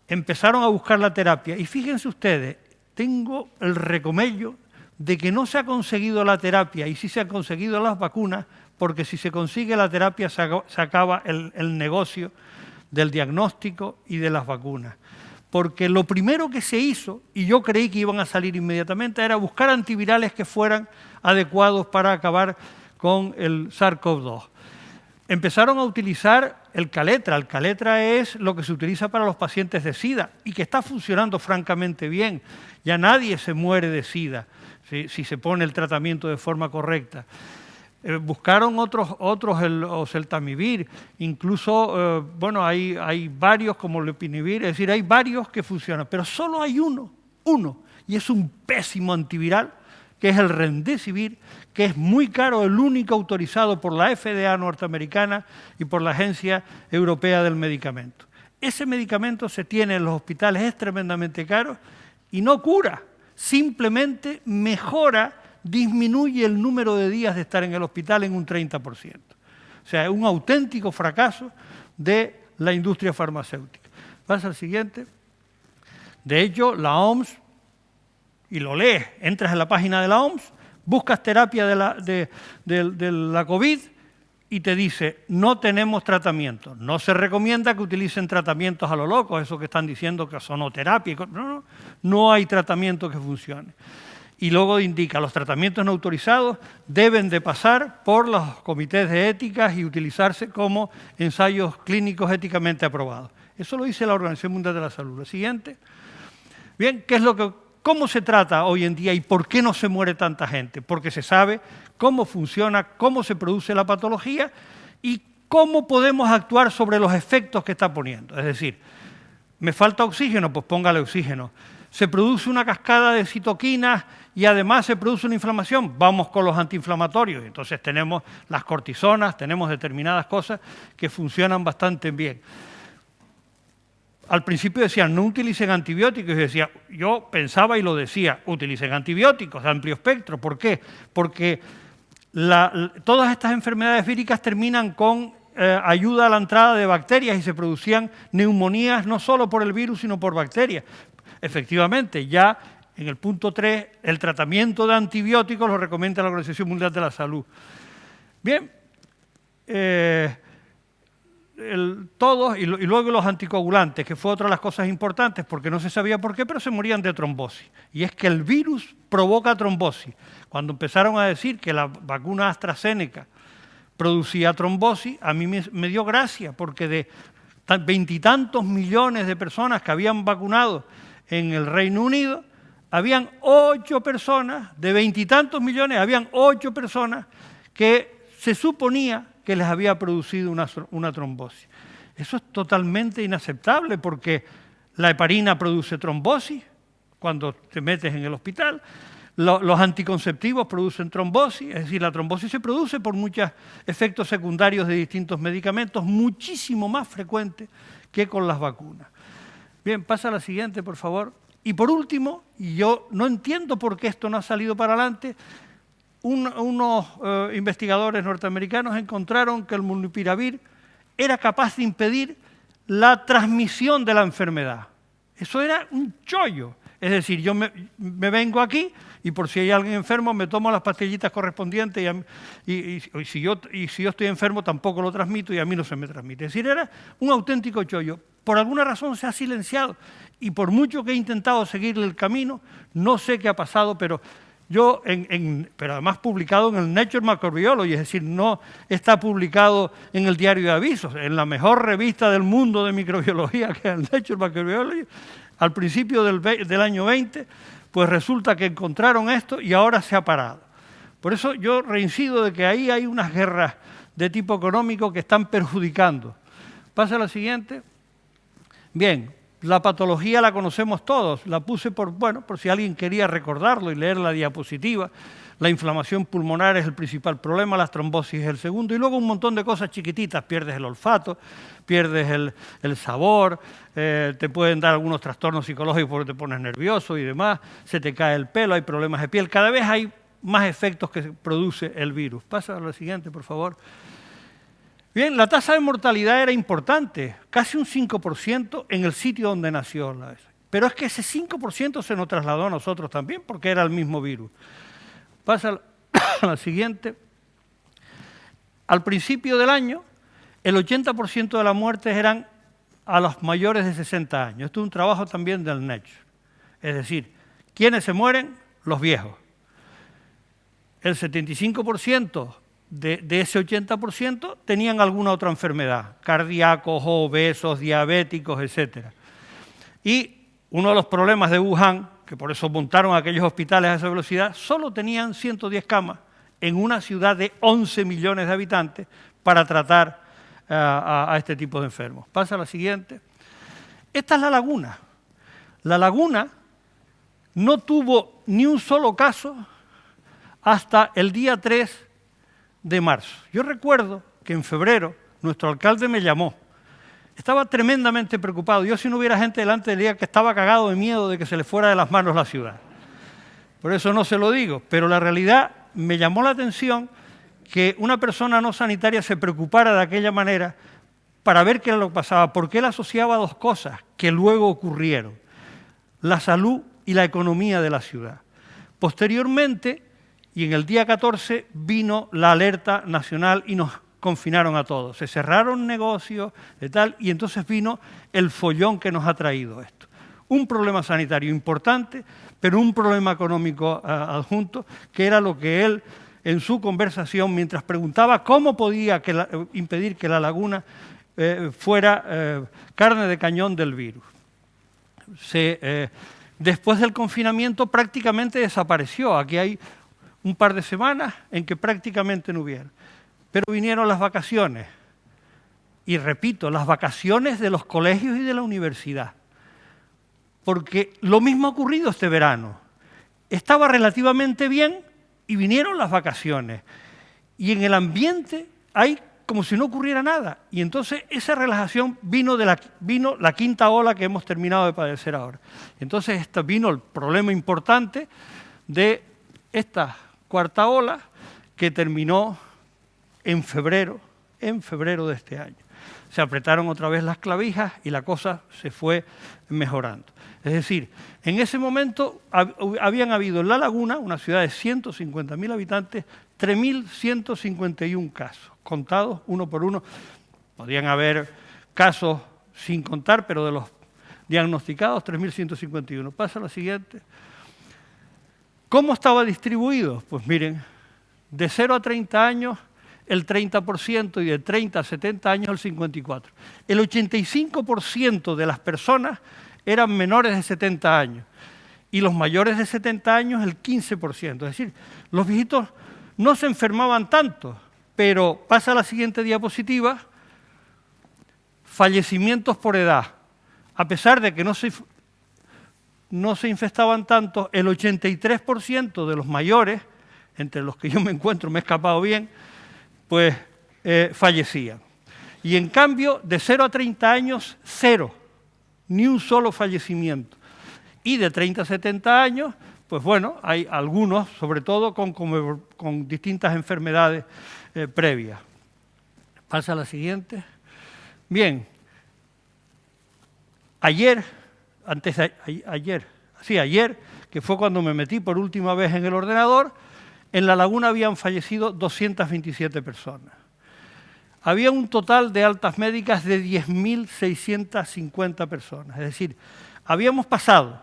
empezaron a buscar la terapia. Y fíjense ustedes, tengo el recomello de que no se ha conseguido la terapia y sí se han conseguido las vacunas, porque si se consigue la terapia se acaba el negocio del diagnóstico y de las vacunas. Porque lo primero que se hizo, y yo creí que iban a salir inmediatamente, era buscar antivirales que fueran adecuados para acabar con el SARS-CoV-2. Empezaron a utilizar el Kaletra. El Kaletra es lo que se utiliza para los pacientes de SIDA y que está funcionando francamente bien. Ya nadie se muere de SIDA si se pone el tratamiento de forma correcta. Buscaron otros el oseltamivir, incluso, bueno, hay varios como el lepinivir, es decir, hay varios que funcionan, pero solo hay uno, y es un pésimo antiviral, que es el Remdesivir, que es muy caro, el único autorizado por la FDA norteamericana y por la Agencia Europea del Medicamento. Ese medicamento se tiene en los hospitales, es tremendamente caro y no cura, simplemente mejora, disminuye el número de días de estar en el hospital en un 30%. O sea, es un auténtico fracaso de la industria farmacéutica. Pasa al siguiente. De hecho, la OMS, y lo lees, entras en la página de la OMS, buscas terapia de la COVID y te dice, no tenemos tratamiento. No se recomienda que utilicen tratamientos a lo loco, eso que están diciendo que sonoterapia. No hay tratamiento que funcione. Y luego indica, los tratamientos no autorizados deben de pasar por los comités de éticas y utilizarse como ensayos clínicos éticamente aprobados. Eso lo dice la Organización Mundial de la Salud. Lo siguiente. Bien, ¿cómo se trata hoy en día y por qué no se muere tanta gente? Porque se sabe cómo funciona, cómo se produce la patología y cómo podemos actuar sobre los efectos que está poniendo. Es decir, ¿me falta oxígeno? Pues póngale oxígeno. Se produce una cascada de citoquinas y además se produce una inflamación, vamos con los antiinflamatorios. Entonces tenemos las cortisonas, tenemos determinadas cosas que funcionan bastante bien. Al principio decían, no utilicen antibióticos, y yo pensaba y lo decía, utilicen antibióticos de amplio espectro. ¿Por qué? Porque todas estas enfermedades víricas terminan con ayuda a la entrada de bacterias y se producían neumonías no solo por el virus, sino por bacterias. Efectivamente, ya en el punto 3, el tratamiento de antibióticos lo recomienda la Organización Mundial de la Salud. Bien, todos, y luego los anticoagulantes, que fue otra de las cosas importantes, porque no se sabía por qué, pero se morían de trombosis. Y es que el virus provoca trombosis. Cuando empezaron a decir que la vacuna AstraZeneca producía trombosis, a mí me dio gracia, porque de 20 y tantos millones de personas que habían vacunado en el Reino Unido, habían 8 personas, de 20 y tantos millones, habían 8 personas que se suponía que les había producido una trombosis. Eso es totalmente inaceptable porque la heparina produce trombosis cuando te metes en el hospital, los anticonceptivos producen trombosis, es decir, la trombosis se produce por muchos efectos secundarios de distintos medicamentos, muchísimo más frecuente que con las vacunas. Bien, pasa a la siguiente, por favor. Y por último, y yo no entiendo por qué esto no ha salido para adelante, unos investigadores norteamericanos encontraron que el molnupiravir era capaz de impedir la transmisión de la enfermedad. Eso era un chollo. Es decir, yo me vengo aquí y por si hay alguien enfermo me tomo las pastillitas correspondientes y si yo estoy enfermo tampoco lo transmito y a mí no se me transmite. Es decir, era un auténtico chollo. Por alguna razón se ha silenciado y por mucho que he intentado seguirle el camino, no sé qué ha pasado, pero pero además publicado en el Nature Microbiology, es decir, no está publicado en el Diario de Avisos, en la mejor revista del mundo de microbiología, que es el Nature Microbiology, al principio del año 20, pues resulta que encontraron esto y ahora se ha parado. Por eso yo reincido de que ahí hay unas guerras de tipo económico que están perjudicando. Pasa a la siguiente. Bien. La patología la conocemos todos, la puse por si alguien quería recordarlo y leer la diapositiva. La inflamación pulmonar es el principal problema, la trombosis es el segundo, y luego un montón de cosas chiquititas, pierdes el olfato, pierdes el sabor, te pueden dar algunos trastornos psicológicos porque te pones nervioso y demás, se te cae el pelo, hay problemas de piel, cada vez hay más efectos que produce el virus. Pasa a la siguiente, por favor. Bien, la tasa de mortalidad era importante, casi un 5% en el sitio donde nació. Pero es que ese 5% se nos trasladó a nosotros también porque era el mismo virus. Pasa a la siguiente. Al principio del año, el 80% de las muertes eran a los mayores de 60 años. Esto es un trabajo también del Nature. Es decir, ¿quiénes se mueren? Los viejos. El 75% de ese 80% tenían alguna otra enfermedad, cardíacos, obesos, diabéticos, etc. Y uno de los problemas de Wuhan, que por eso montaron aquellos hospitales a esa velocidad, solo tenían 110 camas en una ciudad de 11 millones de habitantes para tratar a este tipo de enfermos. Pasa a la siguiente. Esta es la laguna. La laguna no tuvo ni un solo caso hasta el día 3 de marzo. Yo recuerdo que en febrero nuestro alcalde me llamó. Estaba tremendamente preocupado. Yo si no hubiera gente delante del día que estaba cagado de miedo de que se le fuera de las manos la ciudad. Por eso no se lo digo, pero la realidad me llamó la atención que una persona no sanitaria se preocupara de aquella manera para ver qué era lo que pasaba, porque él asociaba dos cosas que luego ocurrieron: la salud y la economía de la ciudad. Posteriormente, y en el día 14 vino la alerta nacional y nos confinaron a todos. Se cerraron negocios y tal, y entonces vino el follón que nos ha traído esto. Un problema sanitario importante, pero un problema económico adjunto, que era lo que él, en su conversación, mientras preguntaba cómo podía impedir que la laguna fuera carne de cañón del virus. Después del confinamiento prácticamente desapareció. Aquí hay un par de semanas en que prácticamente no hubiera. Pero vinieron las vacaciones. Y repito, las vacaciones de los colegios y de la universidad. Porque lo mismo ha ocurrido este verano. Estaba relativamente bien y vinieron las vacaciones. Y en el ambiente hay como si no ocurriera nada. Y entonces esa relajación vino la quinta ola que hemos terminado de padecer ahora. Entonces vino el problema importante de esta cuarta ola que terminó en febrero de este año. Se apretaron otra vez las clavijas y la cosa se fue mejorando. Es decir, en ese momento habían habido en La Laguna, una ciudad de 150.000 habitantes, 3.151 casos, contados uno por uno. Podían haber casos sin contar, pero de los diagnosticados, 3.151. Pasa a la siguiente. ¿Cómo estaba distribuido? Pues miren, de 0 a 30 años, el 30%, y de 30 a 70 años, el 54%. El 85% de las personas eran menores de 70 años y los mayores de 70 años, el 15%. Es decir, los viejitos no se enfermaban tanto, pero pasa a la siguiente diapositiva, fallecimientos por edad. A pesar de que no se infestaban tanto, el 83% de los mayores, entre los que yo me encuentro, me he escapado bien, pues fallecían. Y en cambio, de 0 a 30 años, cero, ni un solo fallecimiento. Y de 30 a 70 años, pues bueno, hay algunos, sobre todo con distintas enfermedades previas. Pasa a la siguiente. Bien, ayer, que fue cuando me metí por última vez en el ordenador, en La Laguna habían fallecido 227 personas. Había un total de altas médicas de 10.650 personas. Es decir, habíamos pasado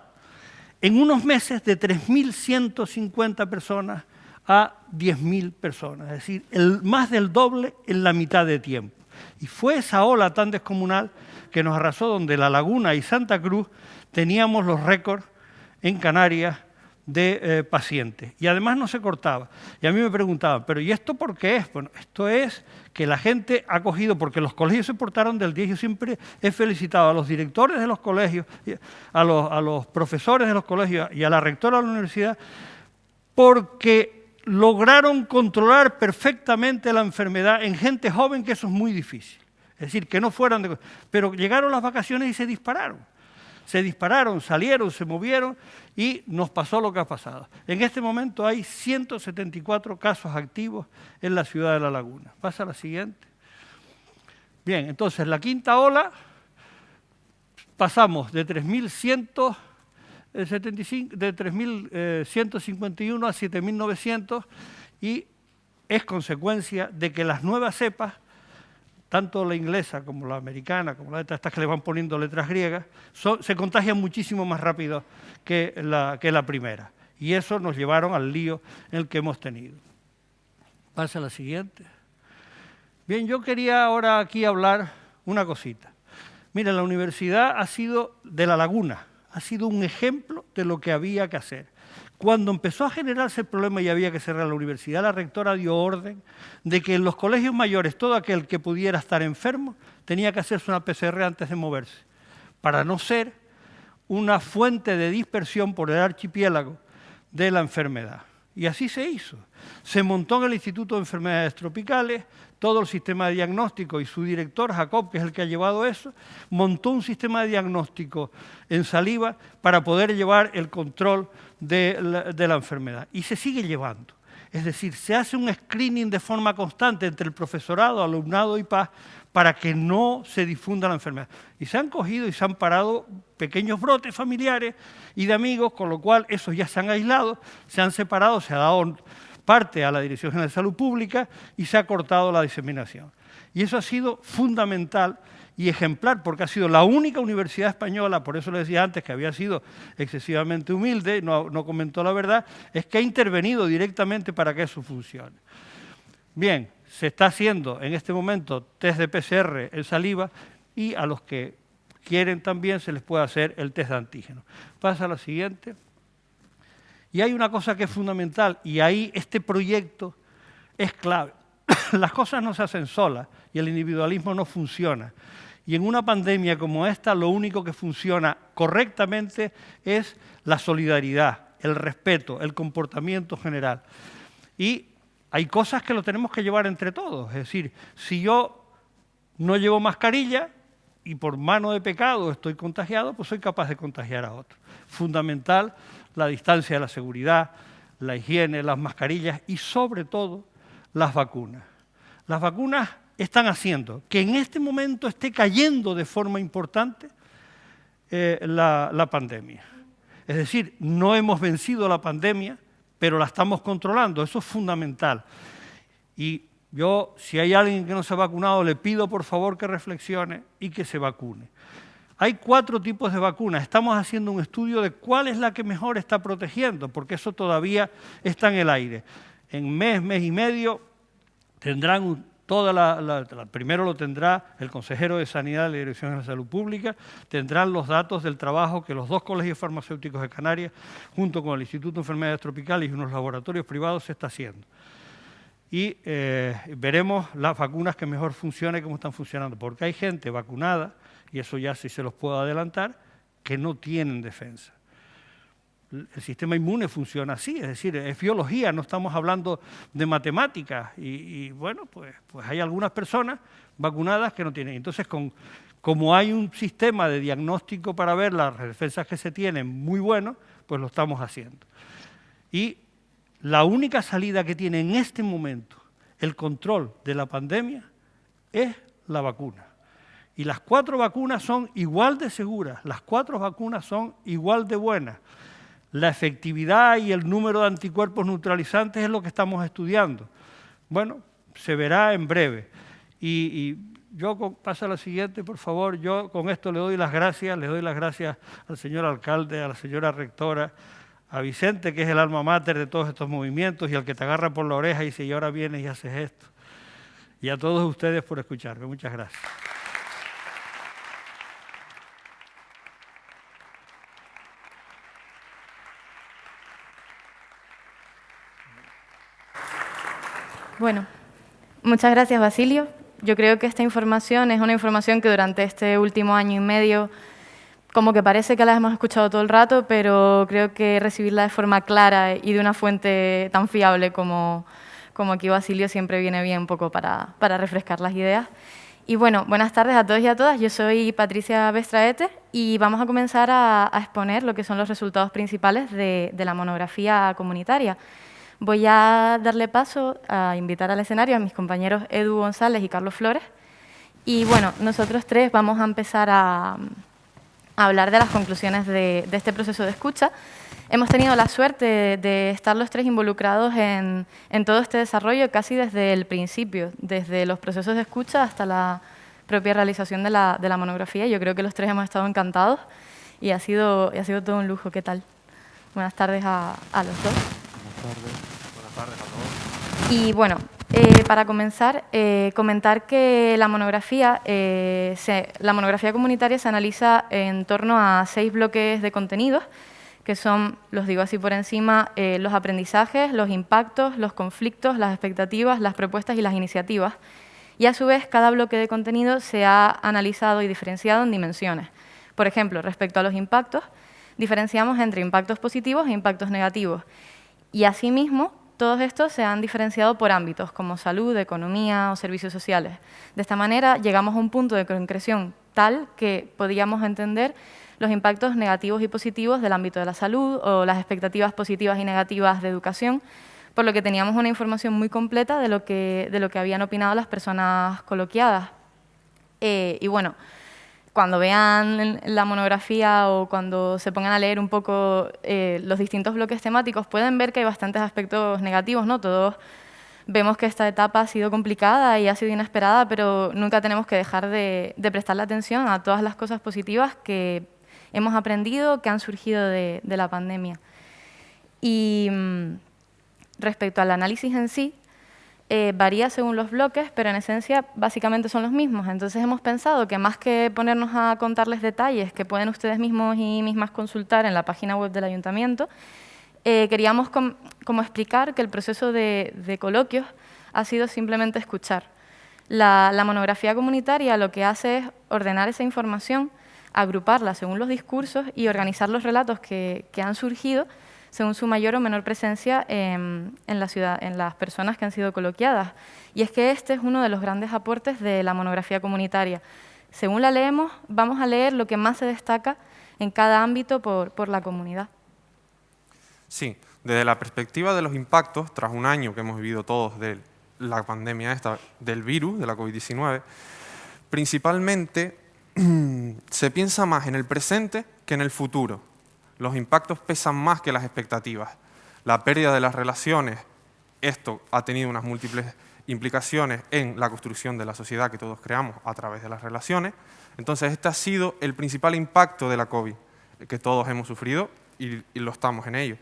en unos meses de 3.150 personas a 10.000 personas, es decir, más del doble en la mitad de tiempo. Y fue esa ola tan descomunal que nos arrasó, donde La Laguna y Santa Cruz teníamos los récords en Canarias de pacientes. Y además no se cortaba. Y a mí me preguntaban, ¿pero y esto por qué es? Bueno, esto es que la gente ha cogido, porque los colegios se portaron del 10. Yo siempre he felicitado a los directores de los colegios, a los profesores de los colegios y a la rectora de la universidad, porque lograron controlar perfectamente la enfermedad en gente joven, que eso es muy difícil. Es decir, que no fueran de... Pero llegaron las vacaciones y se dispararon. Se dispararon, salieron, se movieron y nos pasó lo que ha pasado. En este momento hay 174 casos activos en la ciudad de La Laguna. Pasa a la siguiente. Bien, entonces la quinta ola pasamos de 3.151 a 7.900 y es consecuencia de que las nuevas cepas, tanto la inglesa como la americana, como estas que le van poniendo letras griegas, se contagian muchísimo más rápido que la primera. Y eso nos llevaron al lío en el que hemos tenido. Pasa a la siguiente. Bien, yo quería ahora aquí hablar una cosita. Mira, la Universidad de La Laguna ha sido un ejemplo de lo que había que hacer. Cuando empezó a generarse el problema y había que cerrar la universidad, la rectora dio orden de que en los colegios mayores todo aquel que pudiera estar enfermo tenía que hacerse una PCR antes de moverse, para no ser una fuente de dispersión por el archipiélago de la enfermedad. Y así se hizo. Se montó en el Instituto de Enfermedades Tropicales todo el sistema de diagnóstico y su director, Jacob, que es el que ha llevado eso, montó un sistema de diagnóstico en saliva para poder llevar el control de la enfermedad. Y se sigue llevando. Es decir, se hace un screening de forma constante entre el profesorado, alumnado y PAS para que no se difunda la enfermedad. Y se han cogido y se han parado pequeños brotes familiares y de amigos, con lo cual esos ya se han aislado, se han separado, se ha dado parte a la Dirección General de Salud Pública y se ha cortado la diseminación. Y eso ha sido fundamental y ejemplar, porque ha sido la única universidad española, por eso le decía antes que había sido excesivamente humilde, no comentó la verdad, es que ha intervenido directamente para que eso funcione. Bien, se está haciendo en este momento test de PCR en saliva y a los que quieren también se les puede hacer el test de antígeno. Pasa a la siguiente. Y hay una cosa que es fundamental, y ahí este proyecto es clave. Las cosas no se hacen solas y el individualismo no funciona. Y en una pandemia como esta, lo único que funciona correctamente es la solidaridad, el respeto, el comportamiento general. Y hay cosas que lo tenemos que llevar entre todos. Es decir, si yo no llevo mascarilla y por mano de pecado estoy contagiado, pues soy capaz de contagiar a otro. Fundamental la distancia de la seguridad, la higiene, las mascarillas y sobre todo las vacunas. Las vacunas están haciendo que en este momento esté cayendo de forma importante la pandemia. Es decir, no hemos vencido la pandemia, pero la estamos controlando. Eso es fundamental. Y yo, si hay alguien que no se ha vacunado, le pido por favor que reflexione y que se vacune. Hay 4 tipos de vacunas. Estamos haciendo un estudio de cuál es la que mejor está protegiendo, porque eso todavía está en el aire. En mes y medio tendrán primero lo tendrá el consejero de Sanidad de la Dirección de Salud Pública, tendrán los datos del trabajo que los 2 colegios farmacéuticos de Canarias, junto con el Instituto de Enfermedades Tropicales y unos laboratorios privados, se está haciendo. Y veremos las vacunas que mejor funcionan y cómo están funcionando, porque hay gente vacunada, y eso ya sí se los puedo adelantar, que no tienen defensa. El sistema inmune funciona así, es decir, es biología, no estamos hablando de matemáticas. Y bueno, pues hay algunas personas vacunadas que no tienen. Entonces, como hay un sistema de diagnóstico para ver las defensas que se tienen muy bueno, pues lo estamos haciendo. Y la única salida que tiene en este momento el control de la pandemia es la vacuna. Y las 4 vacunas son igual de seguras, las 4 vacunas son igual de buenas. La efectividad y el número de anticuerpos neutralizantes es lo que estamos estudiando. Bueno, se verá en breve. Y Pasa lo siguiente, por favor. Yo con esto le doy las gracias al señor alcalde, a la señora rectora, a Vicente, que es el alma mater de todos estos movimientos y al que te agarra por la oreja y dice, y ahora vienes y haces esto. Y a todos ustedes por escucharme. Muchas gracias. Bueno, muchas gracias, Basilio. Yo creo que esta información es una información que durante este último año y medio como que parece que la hemos escuchado todo el rato, pero creo que recibirla de forma clara y de una fuente tan fiable como aquí Basilio siempre viene bien un poco para refrescar las ideas. Y bueno, buenas tardes a todos y a todas. Yo soy Patricia Bestraete y vamos a comenzar a exponer lo que son los resultados principales de la monografía comunitaria. Voy a darle paso a invitar al escenario a mis compañeros Edu González y Carlos Flores. Y bueno, nosotros tres vamos a empezar a hablar de las conclusiones de este proceso de escucha. Hemos tenido la suerte de estar los tres involucrados en todo este desarrollo casi desde el principio, desde los procesos de escucha hasta la propia realización de la monografía. Yo creo que los tres hemos estado encantados y ha sido todo un lujo. ¿Qué tal? Buenas tardes a los dos. Buenas tardes a todos. Y bueno, para comenzar, comentar que la monografía comunitaria se analiza en torno a 6 bloques de contenidos, que son, los digo así por encima, los aprendizajes, los impactos, los conflictos, las expectativas, las propuestas y las iniciativas. Y a su vez, cada bloque de contenido se ha analizado y diferenciado en dimensiones. Por ejemplo, respecto a los impactos, diferenciamos entre impactos positivos e impactos negativos. Y asimismo, todos estos se han diferenciado por ámbitos, como salud, economía o servicios sociales. De esta manera, llegamos a un punto de concreción tal que podíamos entender los impactos negativos y positivos del ámbito de la salud o las expectativas positivas y negativas de educación, por lo que teníamos una información muy completa de lo que habían opinado las personas coloquiadas. Y bueno, cuando vean la monografía o cuando se pongan a leer un poco los distintos bloques temáticos, pueden ver que hay bastantes aspectos negativos, ¿no? Todos vemos que esta etapa ha sido complicada y ha sido inesperada, pero nunca tenemos que dejar de prestarle atención a todas las cosas positivas que hemos aprendido, que han surgido de la pandemia. Y respecto al análisis en sí, varía según los bloques, pero en esencia básicamente son los mismos. Entonces hemos pensado que más que ponernos a contarles detalles que pueden ustedes mismos y mismas consultar en la página web del Ayuntamiento, queríamos como explicar que el proceso de coloquios ha sido simplemente escuchar. La monografía comunitaria lo que hace es ordenar esa información, agruparla según los discursos y organizar los relatos que han surgido según su mayor o menor presencia en la ciudad, en las personas que han sido coloquiadas. Y es que este es uno de los grandes aportes de la monografía comunitaria. Según la leemos, vamos a leer lo que más se destaca en cada ámbito por la comunidad. Sí, desde la perspectiva de los impactos, tras un año que hemos vivido todos de la pandemia esta, del virus, de la COVID-19, principalmente se piensa más en el presente que en el futuro. Los impactos pesan más que las expectativas. La pérdida de las relaciones, esto ha tenido unas múltiples implicaciones en la construcción de la sociedad que todos creamos a través de las relaciones. Entonces, este ha sido el principal impacto de la COVID, que todos hemos sufrido y lo estamos en ello.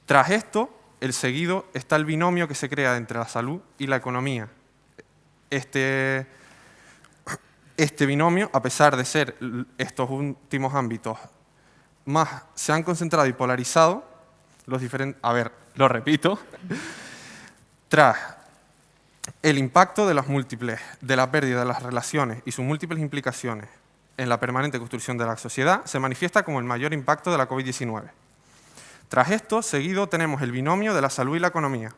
Tras esto, el seguido está el binomio que se crea entre la salud y la economía. Este binomio, a pesar de ser estos últimos ámbitos más se han concentrado y polarizado los diferentes... A ver, lo repito. Tras el impacto de la pérdida de las relaciones y sus múltiples implicaciones en la permanente construcción de la sociedad, se manifiesta como el mayor impacto de la COVID-19. Tras esto, seguido tenemos el binomio de la salud y la economía.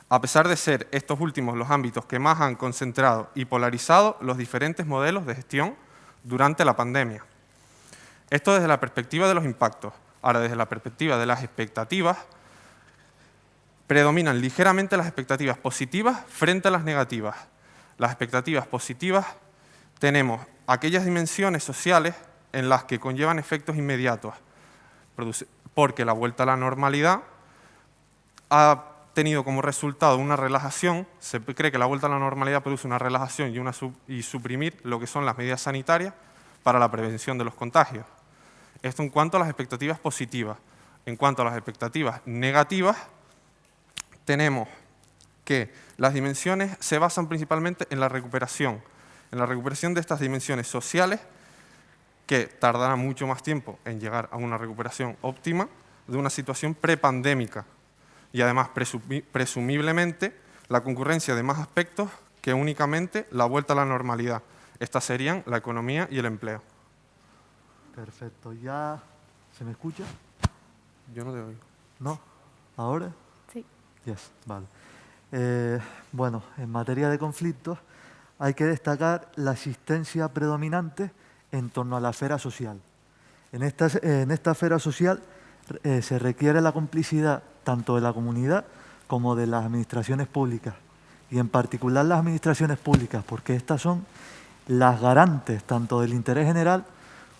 A pesar de ser estos últimos los ámbitos que más han concentrado y polarizado los diferentes modelos de gestión durante la pandemia. Esto desde la perspectiva de los impactos. Ahora, desde la perspectiva de las expectativas, predominan ligeramente las expectativas positivas frente a las negativas. Las expectativas positivas tenemos aquellas dimensiones sociales en las que conllevan efectos inmediatos, porque la vuelta a la normalidad ha tenido como resultado una relajación, se cree que la vuelta a la normalidad produce una relajación y suprimir lo que son las medidas sanitarias para la prevención de los contagios. Esto en cuanto a las expectativas positivas. En cuanto a las expectativas negativas, tenemos que las dimensiones se basan principalmente en la recuperación de estas dimensiones sociales, que tardará mucho más tiempo en llegar a una recuperación óptima de una situación prepandémica, y además presumiblemente la concurrencia de más aspectos que únicamente la vuelta a la normalidad. Estas serían la economía y el empleo. Perfecto. ¿Ya se me escucha? Yo no te oigo. ¿No? ¿Ahora? Sí. Yes, vale. Bueno, en materia de conflictos hay que destacar la asistencia predominante en torno a la esfera social. En esta esfera social se requiere la complicidad tanto de la comunidad como de las administraciones públicas, y en particular las administraciones públicas, porque estas son las garantes tanto del interés general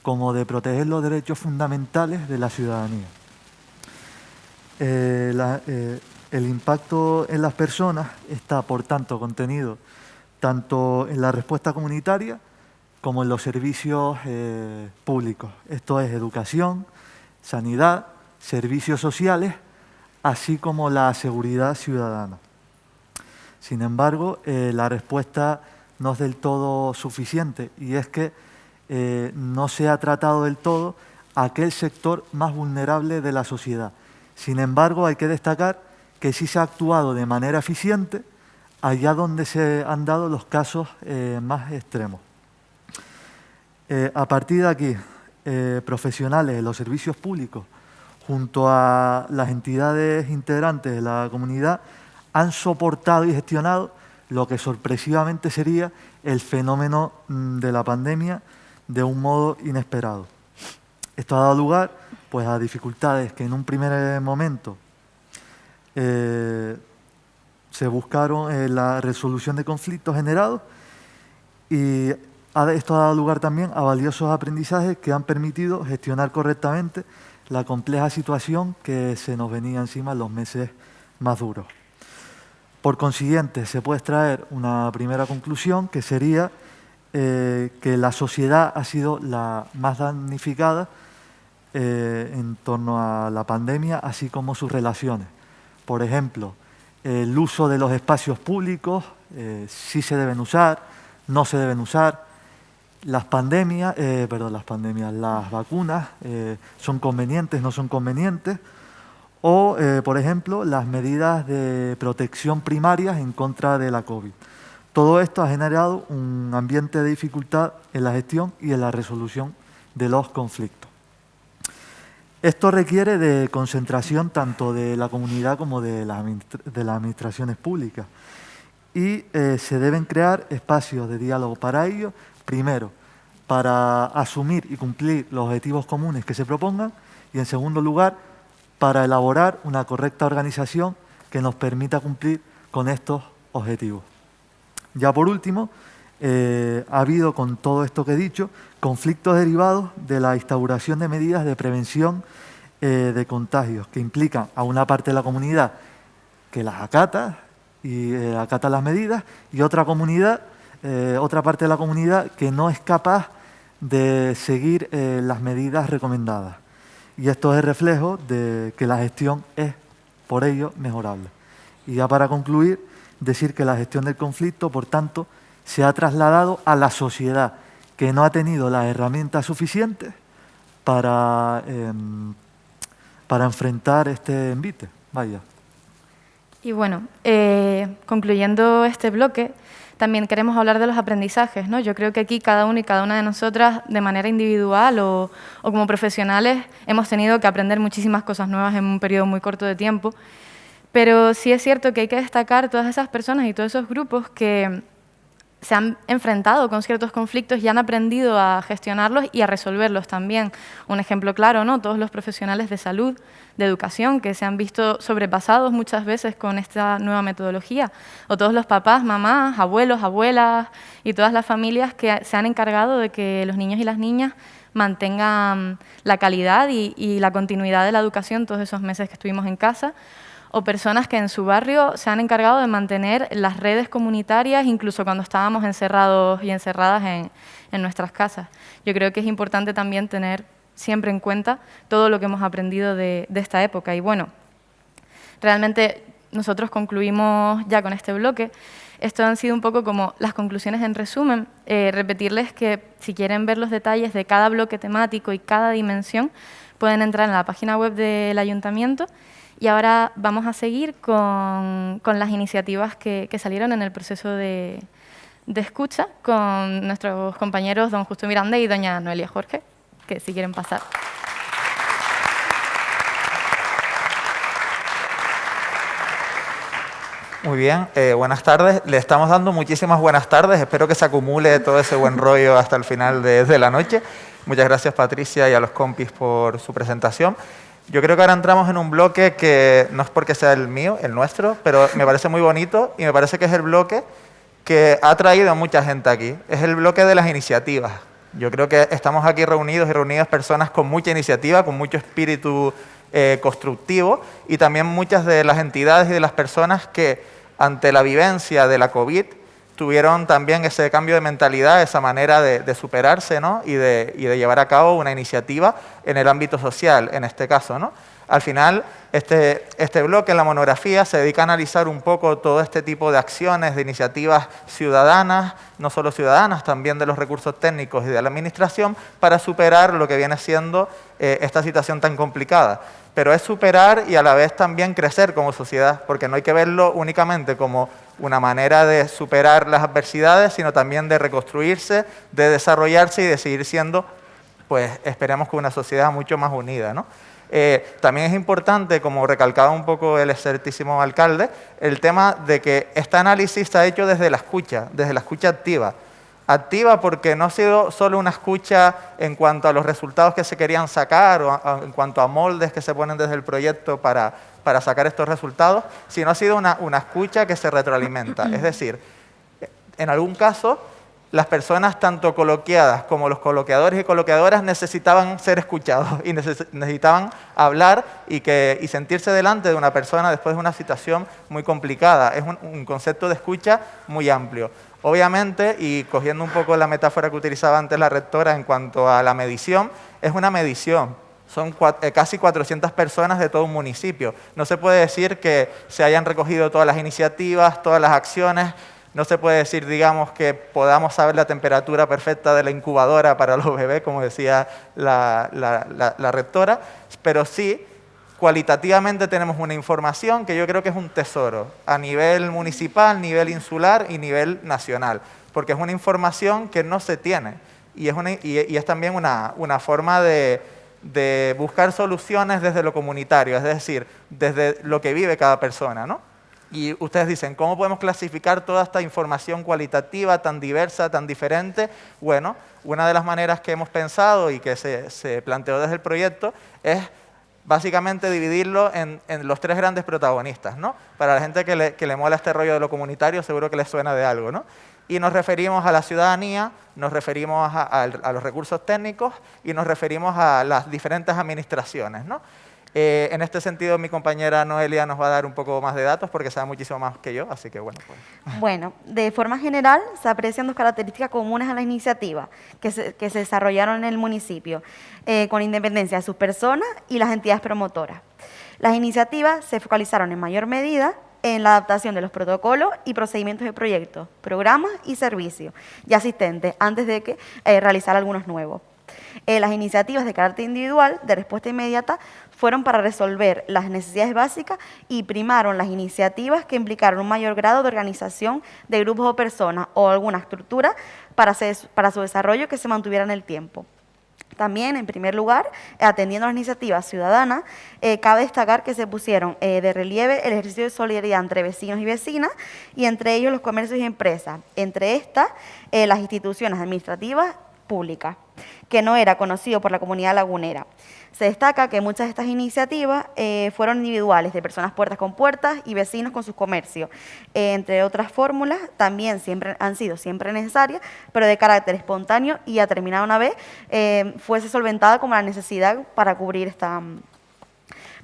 como de proteger los derechos fundamentales de la ciudadanía. El impacto en las personas está, por tanto, contenido tanto en la respuesta comunitaria como en los servicios públicos. Esto es educación, sanidad, servicios sociales, así como la seguridad ciudadana. Sin embargo, la respuesta no es del todo suficiente, y es que no se ha tratado del todo aquel sector más vulnerable de la sociedad. Sin embargo, hay que destacar que sí se ha actuado de manera eficiente allá donde se han dado los casos más extremos. A partir de aquí, profesionales de los servicios públicos, junto a las entidades integrantes de la comunidad, han soportado y gestionado lo que sorpresivamente sería el fenómeno de la pandemia de un modo inesperado. Esto ha dado lugar pues, a dificultades que en un primer momento se buscaron la resolución de conflictos generados, y esto ha dado lugar también a valiosos aprendizajes que han permitido gestionar correctamente la compleja situación que se nos venía encima en los meses más duros. Por consiguiente, se puede extraer una primera conclusión, que sería que la sociedad ha sido la más damnificada en torno a la pandemia, así como sus relaciones. Por ejemplo, el uso de los espacios públicos, sí se deben usar, no se deben usar. Las vacunas son convenientes, no son convenientes. O, por ejemplo, las medidas de protección primarias en contra de la COVID. Todo esto ha generado un ambiente de dificultad en la gestión y en la resolución de los conflictos. Esto requiere de concentración tanto de la comunidad como de las administraciones públicas, y se deben crear espacios de diálogo para ello, primero, para asumir y cumplir los objetivos comunes que se propongan, y en segundo lugar, para elaborar una correcta organización que nos permita cumplir con estos objetivos. Ya por último, ha habido, con todo esto que he dicho, conflictos derivados de la instauración de medidas de prevención de contagios, que implican a una parte de la comunidad que las acata y acata las medidas, y otra parte de la comunidad que no es capaz de seguir las medidas recomendadas. Y esto es reflejo de que la gestión es, por ello, mejorable. Y ya para concluir, decir que la gestión del conflicto, por tanto, se ha trasladado a la sociedad, que no ha tenido las herramientas suficientes para enfrentar este envite. Vaya. Y bueno, concluyendo este bloque, también queremos hablar de los aprendizajes, ¿no? Yo creo que aquí cada uno y cada una de nosotras, de manera individual o como profesionales, hemos tenido que aprender muchísimas cosas nuevas en un periodo muy corto de tiempo. Pero sí es cierto que hay que destacar todas esas personas y todos esos grupos que se han enfrentado con ciertos conflictos y han aprendido a gestionarlos y a resolverlos también. Un ejemplo claro, ¿no? Todos los profesionales de salud, de educación, que se han visto sobrepasados muchas veces con esta nueva metodología, o todos los papás, mamás, abuelos, abuelas y todas las familias que se han encargado de que los niños y las niñas mantengan la calidad y la continuidad de la educación todos esos meses que estuvimos en casa, o personas que en su barrio se han encargado de mantener las redes comunitarias, incluso cuando estábamos encerrados y encerradas en nuestras casas. Yo creo que es importante también tener siempre en cuenta todo lo que hemos aprendido de esta época. Y bueno, realmente nosotros concluimos ya con este bloque. Esto han sido un poco como las conclusiones en resumen. Repetirles que si quieren ver los detalles de cada bloque temático y cada dimensión, pueden entrar en la página web del Ayuntamiento. Y ahora vamos a seguir con las iniciativas que salieron en el proceso de escucha con nuestros compañeros don Justo Miranda y doña Noelia Jorge, que si quieren pasar. Muy bien, buenas tardes. Le estamos dando muchísimas buenas tardes. Espero que se acumule todo ese buen rollo hasta el final de la noche. Muchas gracias, Patricia, y a los compis por su presentación. Yo creo que ahora entramos en un bloque que no es porque sea el mío, el nuestro, pero me parece muy bonito y me parece que es el bloque que ha traído a mucha gente aquí. Es el bloque de las iniciativas. Yo creo que estamos aquí reunidos y reunidas personas con mucha iniciativa, con mucho espíritu constructivo, y también muchas de las entidades y de las personas que ante la vivencia de la COVID tuvieron también ese cambio de mentalidad, esa manera de superarse, ¿no? y de llevar a cabo una iniciativa en el ámbito social, en este caso, ¿no? Al final, este bloque en la monografía se dedica a analizar un poco todo este tipo de acciones, de iniciativas ciudadanas, no solo ciudadanas, también de los recursos técnicos y de la administración, para superar lo que viene siendo esta situación tan complicada. Pero es superar y a la vez también crecer como sociedad, porque no hay que verlo únicamente como una manera de superar las adversidades, sino también de reconstruirse, de desarrollarse y de seguir siendo, pues esperemos que una sociedad mucho más unida, ¿no? También es importante, como recalcaba un poco el excelentísimo alcalde, el tema de que este análisis está hecho desde la escucha activa. Activa porque no ha sido solo una escucha en cuanto a los resultados que se querían sacar o en cuanto a moldes que se ponen desde el proyecto para sacar estos resultados, sino ha sido una escucha que se retroalimenta. Es decir, en algún caso, las personas tanto coloquiadas como los coloquiadores y coloquiadoras necesitaban ser escuchados y necesitaban hablar y sentirse delante de una persona después de una situación muy complicada. Es un concepto de escucha muy amplio. Obviamente, y cogiendo un poco la metáfora que utilizaba antes la rectora en cuanto a la medición, es una medición. Son casi 400 personas de todo un municipio. No se puede decir que se hayan recogido todas las iniciativas, todas las acciones. No se puede decir, digamos, que podamos saber la temperatura perfecta de la incubadora para los bebés, como decía la rectora, pero sí, cualitativamente tenemos una información que yo creo que es un tesoro a nivel municipal, nivel insular y nivel nacional, porque es una información que no se tiene y es también una forma de buscar soluciones desde lo comunitario, es decir, desde lo que vive cada persona, ¿no? Y ustedes dicen, ¿cómo podemos clasificar toda esta información cualitativa tan diversa, tan diferente? Bueno, una de las maneras que hemos pensado y que se planteó desde el proyecto es básicamente dividirlo en los tres grandes protagonistas, ¿no? Para la gente que le mola este rollo de lo comunitario, seguro que les suena de algo, ¿no? Y nos referimos a la ciudadanía, nos referimos a los recursos técnicos y nos referimos a las diferentes administraciones, ¿no? En este sentido, mi compañera Noelia nos va a dar un poco más de datos porque sabe muchísimo más que yo, así que bueno. Pues. Bueno, de forma general se aprecian dos características comunes a la iniciativa que se desarrollaron en el municipio, con independencia de sus personas y las entidades promotoras. Las iniciativas se focalizaron en mayor medida en la adaptación de los protocolos y procedimientos de proyectos, programas y servicios ya existentes antes de que realizar algunos nuevos. Las iniciativas de carácter individual, de respuesta inmediata, fueron para resolver las necesidades básicas y primaron las iniciativas que implicaron un mayor grado de organización de grupos o personas o alguna estructura para su desarrollo que se mantuviera en el tiempo. También, en primer lugar, atendiendo a las iniciativas ciudadanas, cabe destacar que se pusieron de relieve el ejercicio de solidaridad entre vecinos y vecinas y entre ellos los comercios y empresas, entre estas las instituciones administrativas públicas, que no era conocido por la comunidad lagunera. Se destaca que muchas de estas iniciativas fueron individuales, de personas puertas con puertas y vecinos con sus comercios. Entre otras fórmulas, también han sido siempre necesarias, pero de carácter espontáneo y a terminar una vez fuese solventada como la necesidad para cubrir esta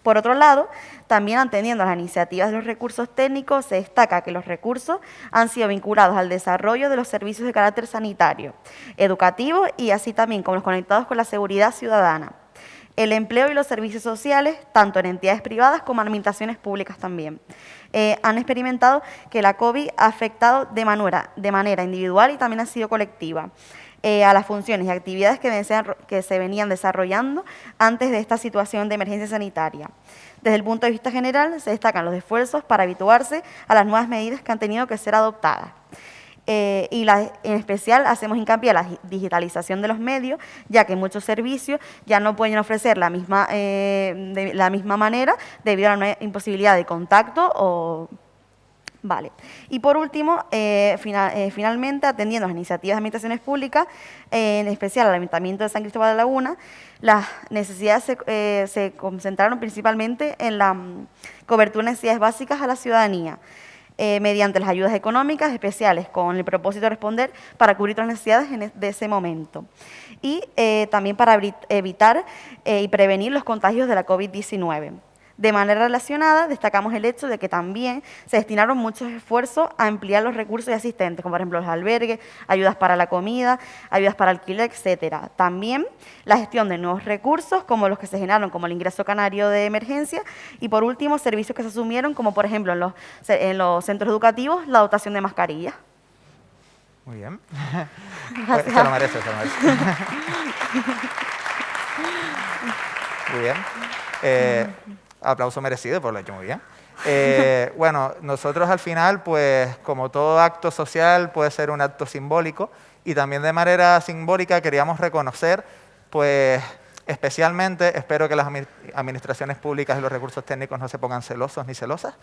Por otro lado, también atendiendo a las iniciativas de los recursos técnicos, se destaca que los recursos han sido vinculados al desarrollo de los servicios de carácter sanitario, educativo y así también como los conectados con la seguridad ciudadana, el empleo y los servicios sociales, tanto en entidades privadas como en administraciones públicas también. Han experimentado que la COVID ha afectado de manera individual y también ha sido colectiva a las funciones y actividades que se venían desarrollando antes de esta situación de emergencia sanitaria. Desde el punto de vista general, se destacan los esfuerzos para habituarse a las nuevas medidas que han tenido que ser adoptadas. En especial hacemos hincapié en la digitalización de los medios, ya que muchos servicios ya no pueden ofrecer de la misma manera debido a la imposibilidad de contacto. Vale. Y por último, finalmente, atendiendo a las iniciativas de administraciones públicas, en especial al Ayuntamiento de San Cristóbal de la Laguna, las necesidades se concentraron principalmente en la cobertura de necesidades básicas a la ciudadanía, mediante las ayudas económicas especiales con el propósito de responder para cubrir las necesidades de ese momento. Y también para evitar y prevenir los contagios de la COVID-19. De manera relacionada, destacamos el hecho de que también se destinaron muchos esfuerzos a ampliar los recursos existentes, como por ejemplo los albergues, ayudas para la comida, ayudas para alquiler, etcétera. También la gestión de nuevos recursos, como los que se generaron, como el ingreso canario de emergencia, y por último, servicios que se asumieron, como por ejemplo en los centros educativos, la dotación de mascarillas. Muy bien. Gracias. Se lo merece. Muy bien. Aplauso merecido, por lo hecho muy bien. Bueno, nosotros al final, pues como todo acto social puede ser un acto simbólico y también de manera simbólica queríamos reconocer, pues especialmente, espero que las administraciones públicas y los recursos técnicos no se pongan celosos ni celosas,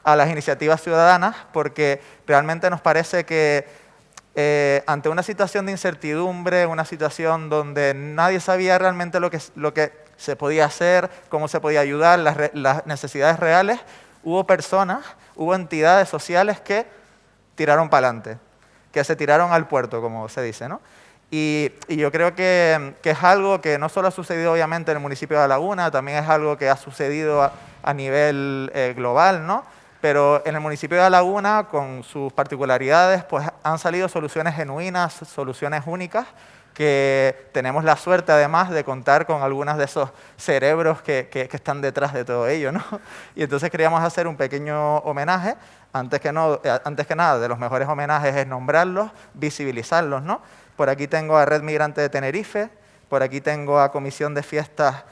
a las iniciativas ciudadanas, porque realmente nos parece que ante una situación de incertidumbre, una situación donde nadie sabía realmente lo que se podía hacer, cómo se podía ayudar, las necesidades reales, hubo personas, hubo entidades sociales que tiraron para adelante, que se tiraron al puerto, como se dice, ¿no? Y yo creo que es algo que no solo ha sucedido obviamente en el municipio de La Laguna, también es algo que ha sucedido a nivel global, ¿no? Pero en el municipio de La Laguna, con sus particularidades, pues han salido soluciones genuinas, soluciones únicas, que tenemos la suerte además de contar con algunos de esos cerebros que están detrás de todo ello, ¿no? Y entonces queríamos hacer un pequeño homenaje. Antes que nada, de los mejores homenajes es nombrarlos, visibilizarlos, ¿no? Por aquí tengo a Red Migrante de Tenerife, por aquí tengo a Comisión de Fiestas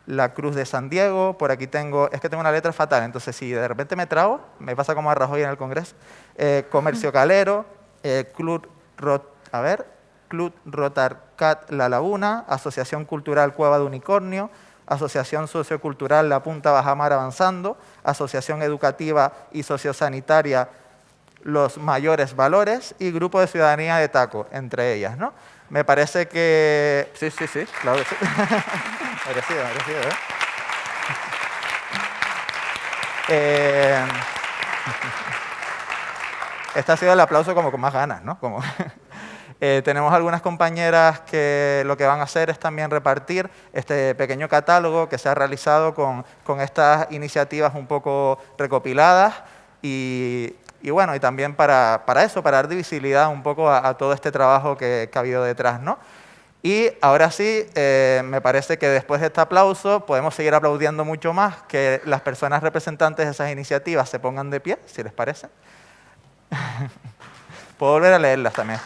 La Cruz de San Diego, por aquí tengo, es que tengo una letra fatal, entonces si de repente me trabo, me pasa como a Rajoy en el Congreso, Comercio Calero, Club Rotarcat La Laguna, Asociación Cultural Cueva de Unicornio, Asociación Sociocultural La Punta Bajamar Avanzando, Asociación Educativa y Sociosanitaria Los Mayores Valores y Grupo de Ciudadanía de Taco, entre ellas, ¿no? Me parece que... Sí, claro que sí. merecido, ¿eh? Este ha sido el aplauso como con más ganas, ¿no? Tenemos algunas compañeras que lo que van a hacer es también repartir este pequeño catálogo que se ha realizado con estas iniciativas un poco recopiladas y bueno, y también para eso, para dar visibilidad un poco a todo este trabajo que ha habido detrás, ¿no? Y ahora sí, me parece que después de este aplauso podemos seguir aplaudiendo mucho más, que las personas representantes de esas iniciativas se pongan de pie, si les parece. Puedo volver a leerlas también.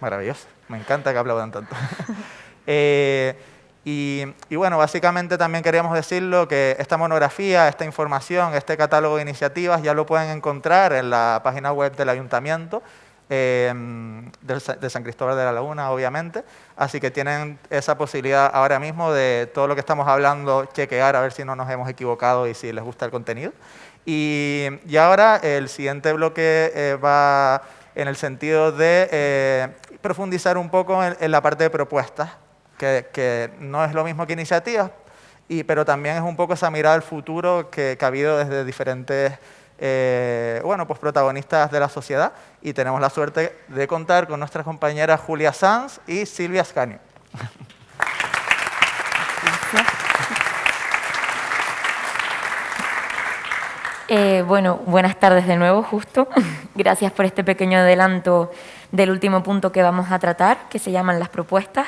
Maravilloso, me encanta que aplaudan tanto. Y bueno, básicamente también queríamos decirlo que esta monografía, esta información, este catálogo de iniciativas ya lo pueden encontrar en la página web del Ayuntamiento de San Cristóbal de la Laguna, obviamente. Así que tienen esa posibilidad ahora mismo de todo lo que estamos hablando, chequear a ver si no nos hemos equivocado y si les gusta el contenido. Y ahora el siguiente bloque va en el sentido de profundizar un poco en la parte de propuestas, que no es lo mismo que iniciativas, pero también es un poco esa mirada al futuro que ha habido desde diferentes pues protagonistas de la sociedad, y tenemos la suerte de contar con nuestras compañeras Julia Sanz y Silvia Ascanio. Bueno, buenas tardes de nuevo, justo. Gracias por este pequeño adelanto del último punto que vamos a tratar, que se llaman las propuestas.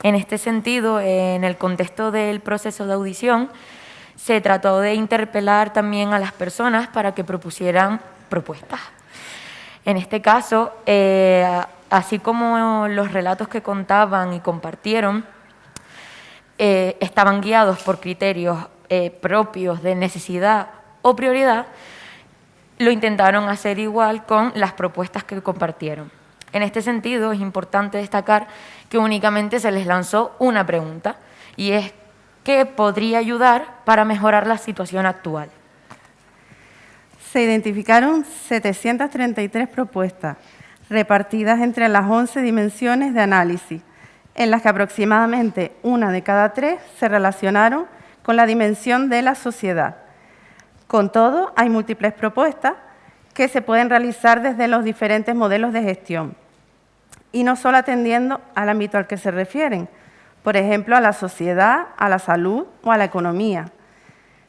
En este sentido, en el contexto del proceso de audición, se trató de interpelar también a las personas para que propusieran propuestas. En este caso, así como los relatos que contaban y compartieron estaban guiados por criterios propios de necesidad o prioridad, lo intentaron hacer igual con las propuestas que compartieron. En este sentido, es importante destacar que únicamente se les lanzó una pregunta, y es ¿qué podría ayudar para mejorar la situación actual? Se identificaron 733 propuestas, repartidas entre las 11 dimensiones de análisis, en las que aproximadamente una de cada 3 se relacionaron con la dimensión de la sociedad. Con todo, hay múltiples propuestas que se pueden realizar desde los diferentes modelos de gestión, y no solo atendiendo al ámbito al que se refieren, por ejemplo, a la sociedad, a la salud o a la economía,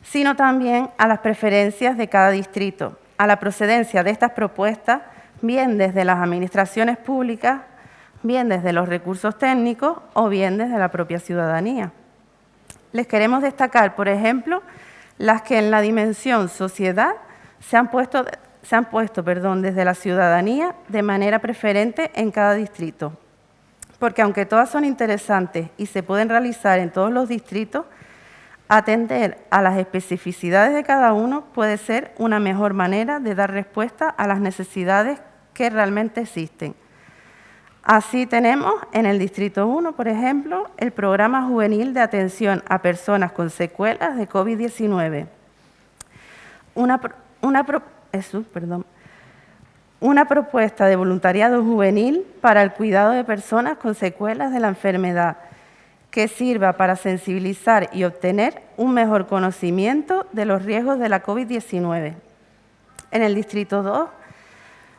sino también a las preferencias de cada distrito, a la procedencia de estas propuestas, bien desde las administraciones públicas, bien desde los recursos técnicos o bien desde la propia ciudadanía. Les queremos destacar, por ejemplo, las que en la dimensión sociedad se han puesto desde la ciudadanía de manera preferente en cada distrito, porque aunque todas son interesantes y se pueden realizar en todos los distritos, atender a las especificidades de cada uno puede ser una mejor manera de dar respuesta a las necesidades que realmente existen. Así tenemos en el Distrito 1, por ejemplo, el Programa Juvenil de Atención a Personas con Secuelas de COVID-19. Una propuesta de voluntariado juvenil para el cuidado de personas con secuelas de la enfermedad, que sirva para sensibilizar y obtener un mejor conocimiento de los riesgos de la COVID-19. En el Distrito 2,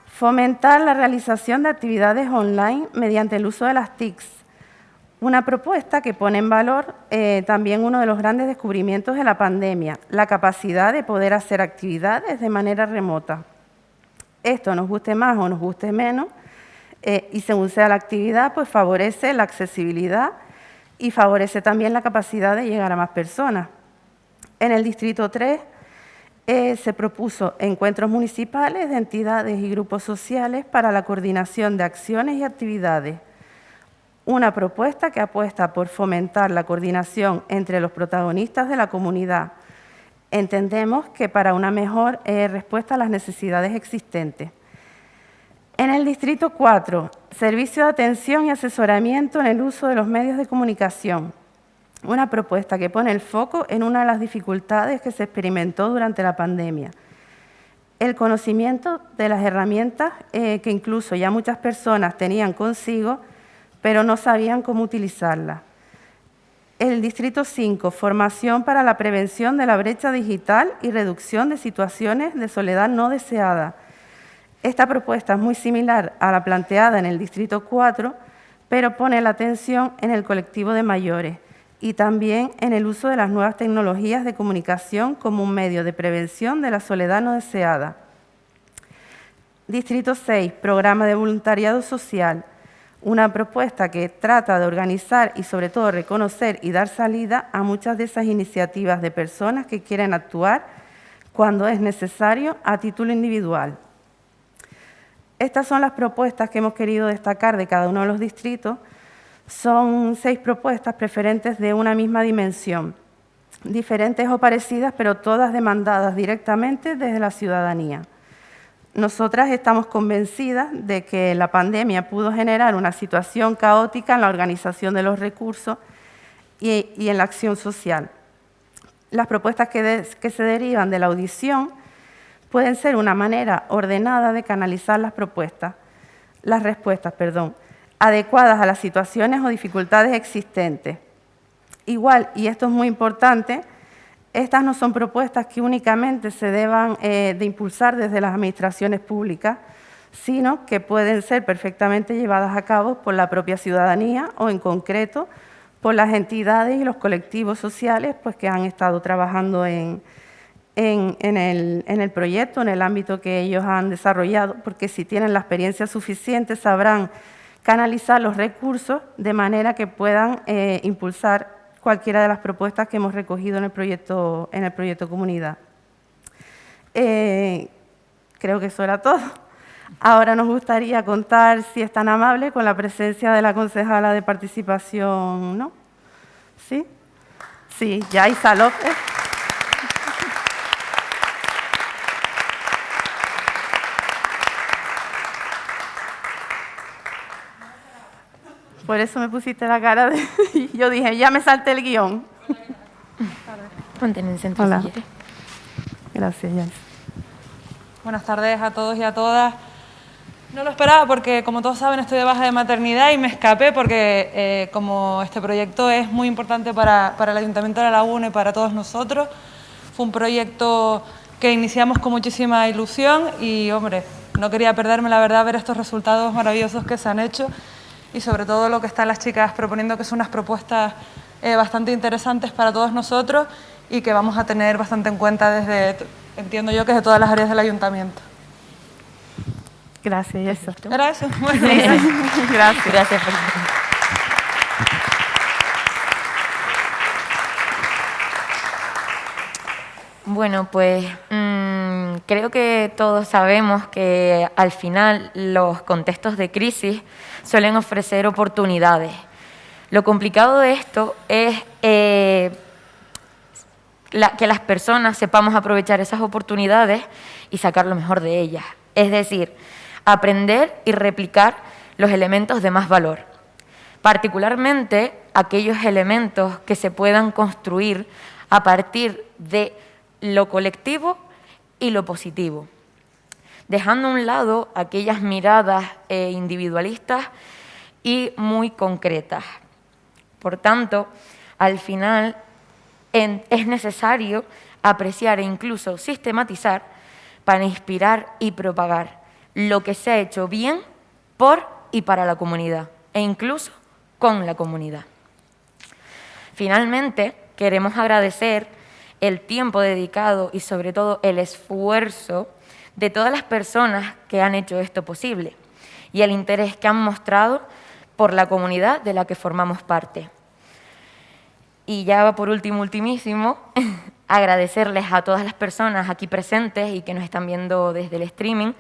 fomentar la realización de actividades online mediante el uso de las TICs, una propuesta que pone en valor también uno de los grandes descubrimientos de la pandemia, la capacidad de poder hacer actividades de manera remota. Esto nos guste más o nos guste menos, y según sea la actividad, pues favorece la accesibilidad y favorece también la capacidad de llegar a más personas. En el Distrito 3 se propuso encuentros municipales de entidades y grupos sociales para la coordinación de acciones y actividades. Una propuesta que apuesta por fomentar la coordinación entre los protagonistas de la comunidad. Entendemos que para una mejor respuesta a las necesidades existentes. En el Distrito 4, servicio de atención y asesoramiento en el uso de los medios de comunicación. Una propuesta que pone el foco en una de las dificultades que se experimentó durante la pandemia. El conocimiento de las herramientas que incluso ya muchas personas tenían consigo, pero no sabían cómo utilizarlas. El Distrito 5, formación para la prevención de la brecha digital y reducción de situaciones de soledad no deseada. Esta propuesta es muy similar a la planteada en el Distrito 4, pero pone la atención en el colectivo de mayores y también en el uso de las nuevas tecnologías de comunicación como un medio de prevención de la soledad no deseada. Distrito 6, programa de voluntariado social. Una propuesta que trata de organizar y sobre todo reconocer y dar salida a muchas de esas iniciativas de personas que quieren actuar cuando es necesario a título individual. Estas son las propuestas que hemos querido destacar de cada uno de los distritos. Son 6 propuestas preferentes de una misma dimensión, diferentes o parecidas, pero todas demandadas directamente desde la ciudadanía. Nosotras estamos convencidas de que la pandemia pudo generar una situación caótica en la organización de los recursos y en la acción social. Las propuestas que se derivan de la audición pueden ser una manera ordenada de canalizar las respuestas, adecuadas a las situaciones o dificultades existentes. Igual, y esto es muy importante, estas no son propuestas que únicamente se deban de impulsar desde las administraciones públicas, sino que pueden ser perfectamente llevadas a cabo por la propia ciudadanía o, en concreto, por las entidades y los colectivos sociales pues, que han estado trabajando en el proyecto, en el ámbito que ellos han desarrollado, porque si tienen la experiencia suficiente sabrán canalizar los recursos de manera que puedan impulsar cualquiera de las propuestas que hemos recogido en el proyecto Comunidad. Creo que eso era todo. Ahora nos gustaría contar, si es tan amable, con la presencia de la concejala de Participación, ¿no? ¿Sí? Sí, Yaisa López. Por eso me pusiste la cara de... Yo dije, ya me salté el guión. Ponte en el centro. Hola. Si quieres. Gracias, Yaisa. Buenas tardes a todos y a todas. No lo esperaba porque, como todos saben, estoy de baja de maternidad y me escapé porque, como este proyecto es muy importante para el Ayuntamiento de La Laguna y para todos nosotros, fue un proyecto que iniciamos con muchísima ilusión y, hombre, no quería perderme, la verdad, ver estos resultados maravillosos que se han hecho y, sobre todo, lo que están las chicas proponiendo, que son unas propuestas bastante interesantes para todos nosotros y que vamos a tener bastante en cuenta desde, entiendo yo, que de todas las áreas del Ayuntamiento. Gracias, eso. ¿Era eso? Bueno, Gracias. Gracias. Bueno, pues creo que todos sabemos que al final los contextos de crisis suelen ofrecer oportunidades. Lo complicado de esto es que las personas sepamos aprovechar esas oportunidades y sacar lo mejor de ellas. Es decir, aprender y replicar los elementos de más valor, particularmente aquellos elementos que se puedan construir a partir de lo colectivo y lo positivo, dejando a un lado aquellas miradas individualistas y muy concretas. Por tanto, al final es necesario apreciar e incluso sistematizar para inspirar y propagar lo que se ha hecho bien por y para la comunidad, e incluso con la comunidad. Finalmente, queremos agradecer el tiempo dedicado y, sobre todo, el esfuerzo de todas las personas que han hecho esto posible y el interés que han mostrado por la comunidad de la que formamos parte. Y ya por último, ultimísimo, agradecerles a todas las personas aquí presentes y que nos están viendo desde el streaming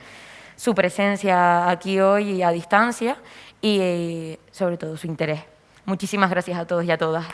su presencia aquí hoy y a distancia y sobre todo su interés. Muchísimas gracias a todos y a todas.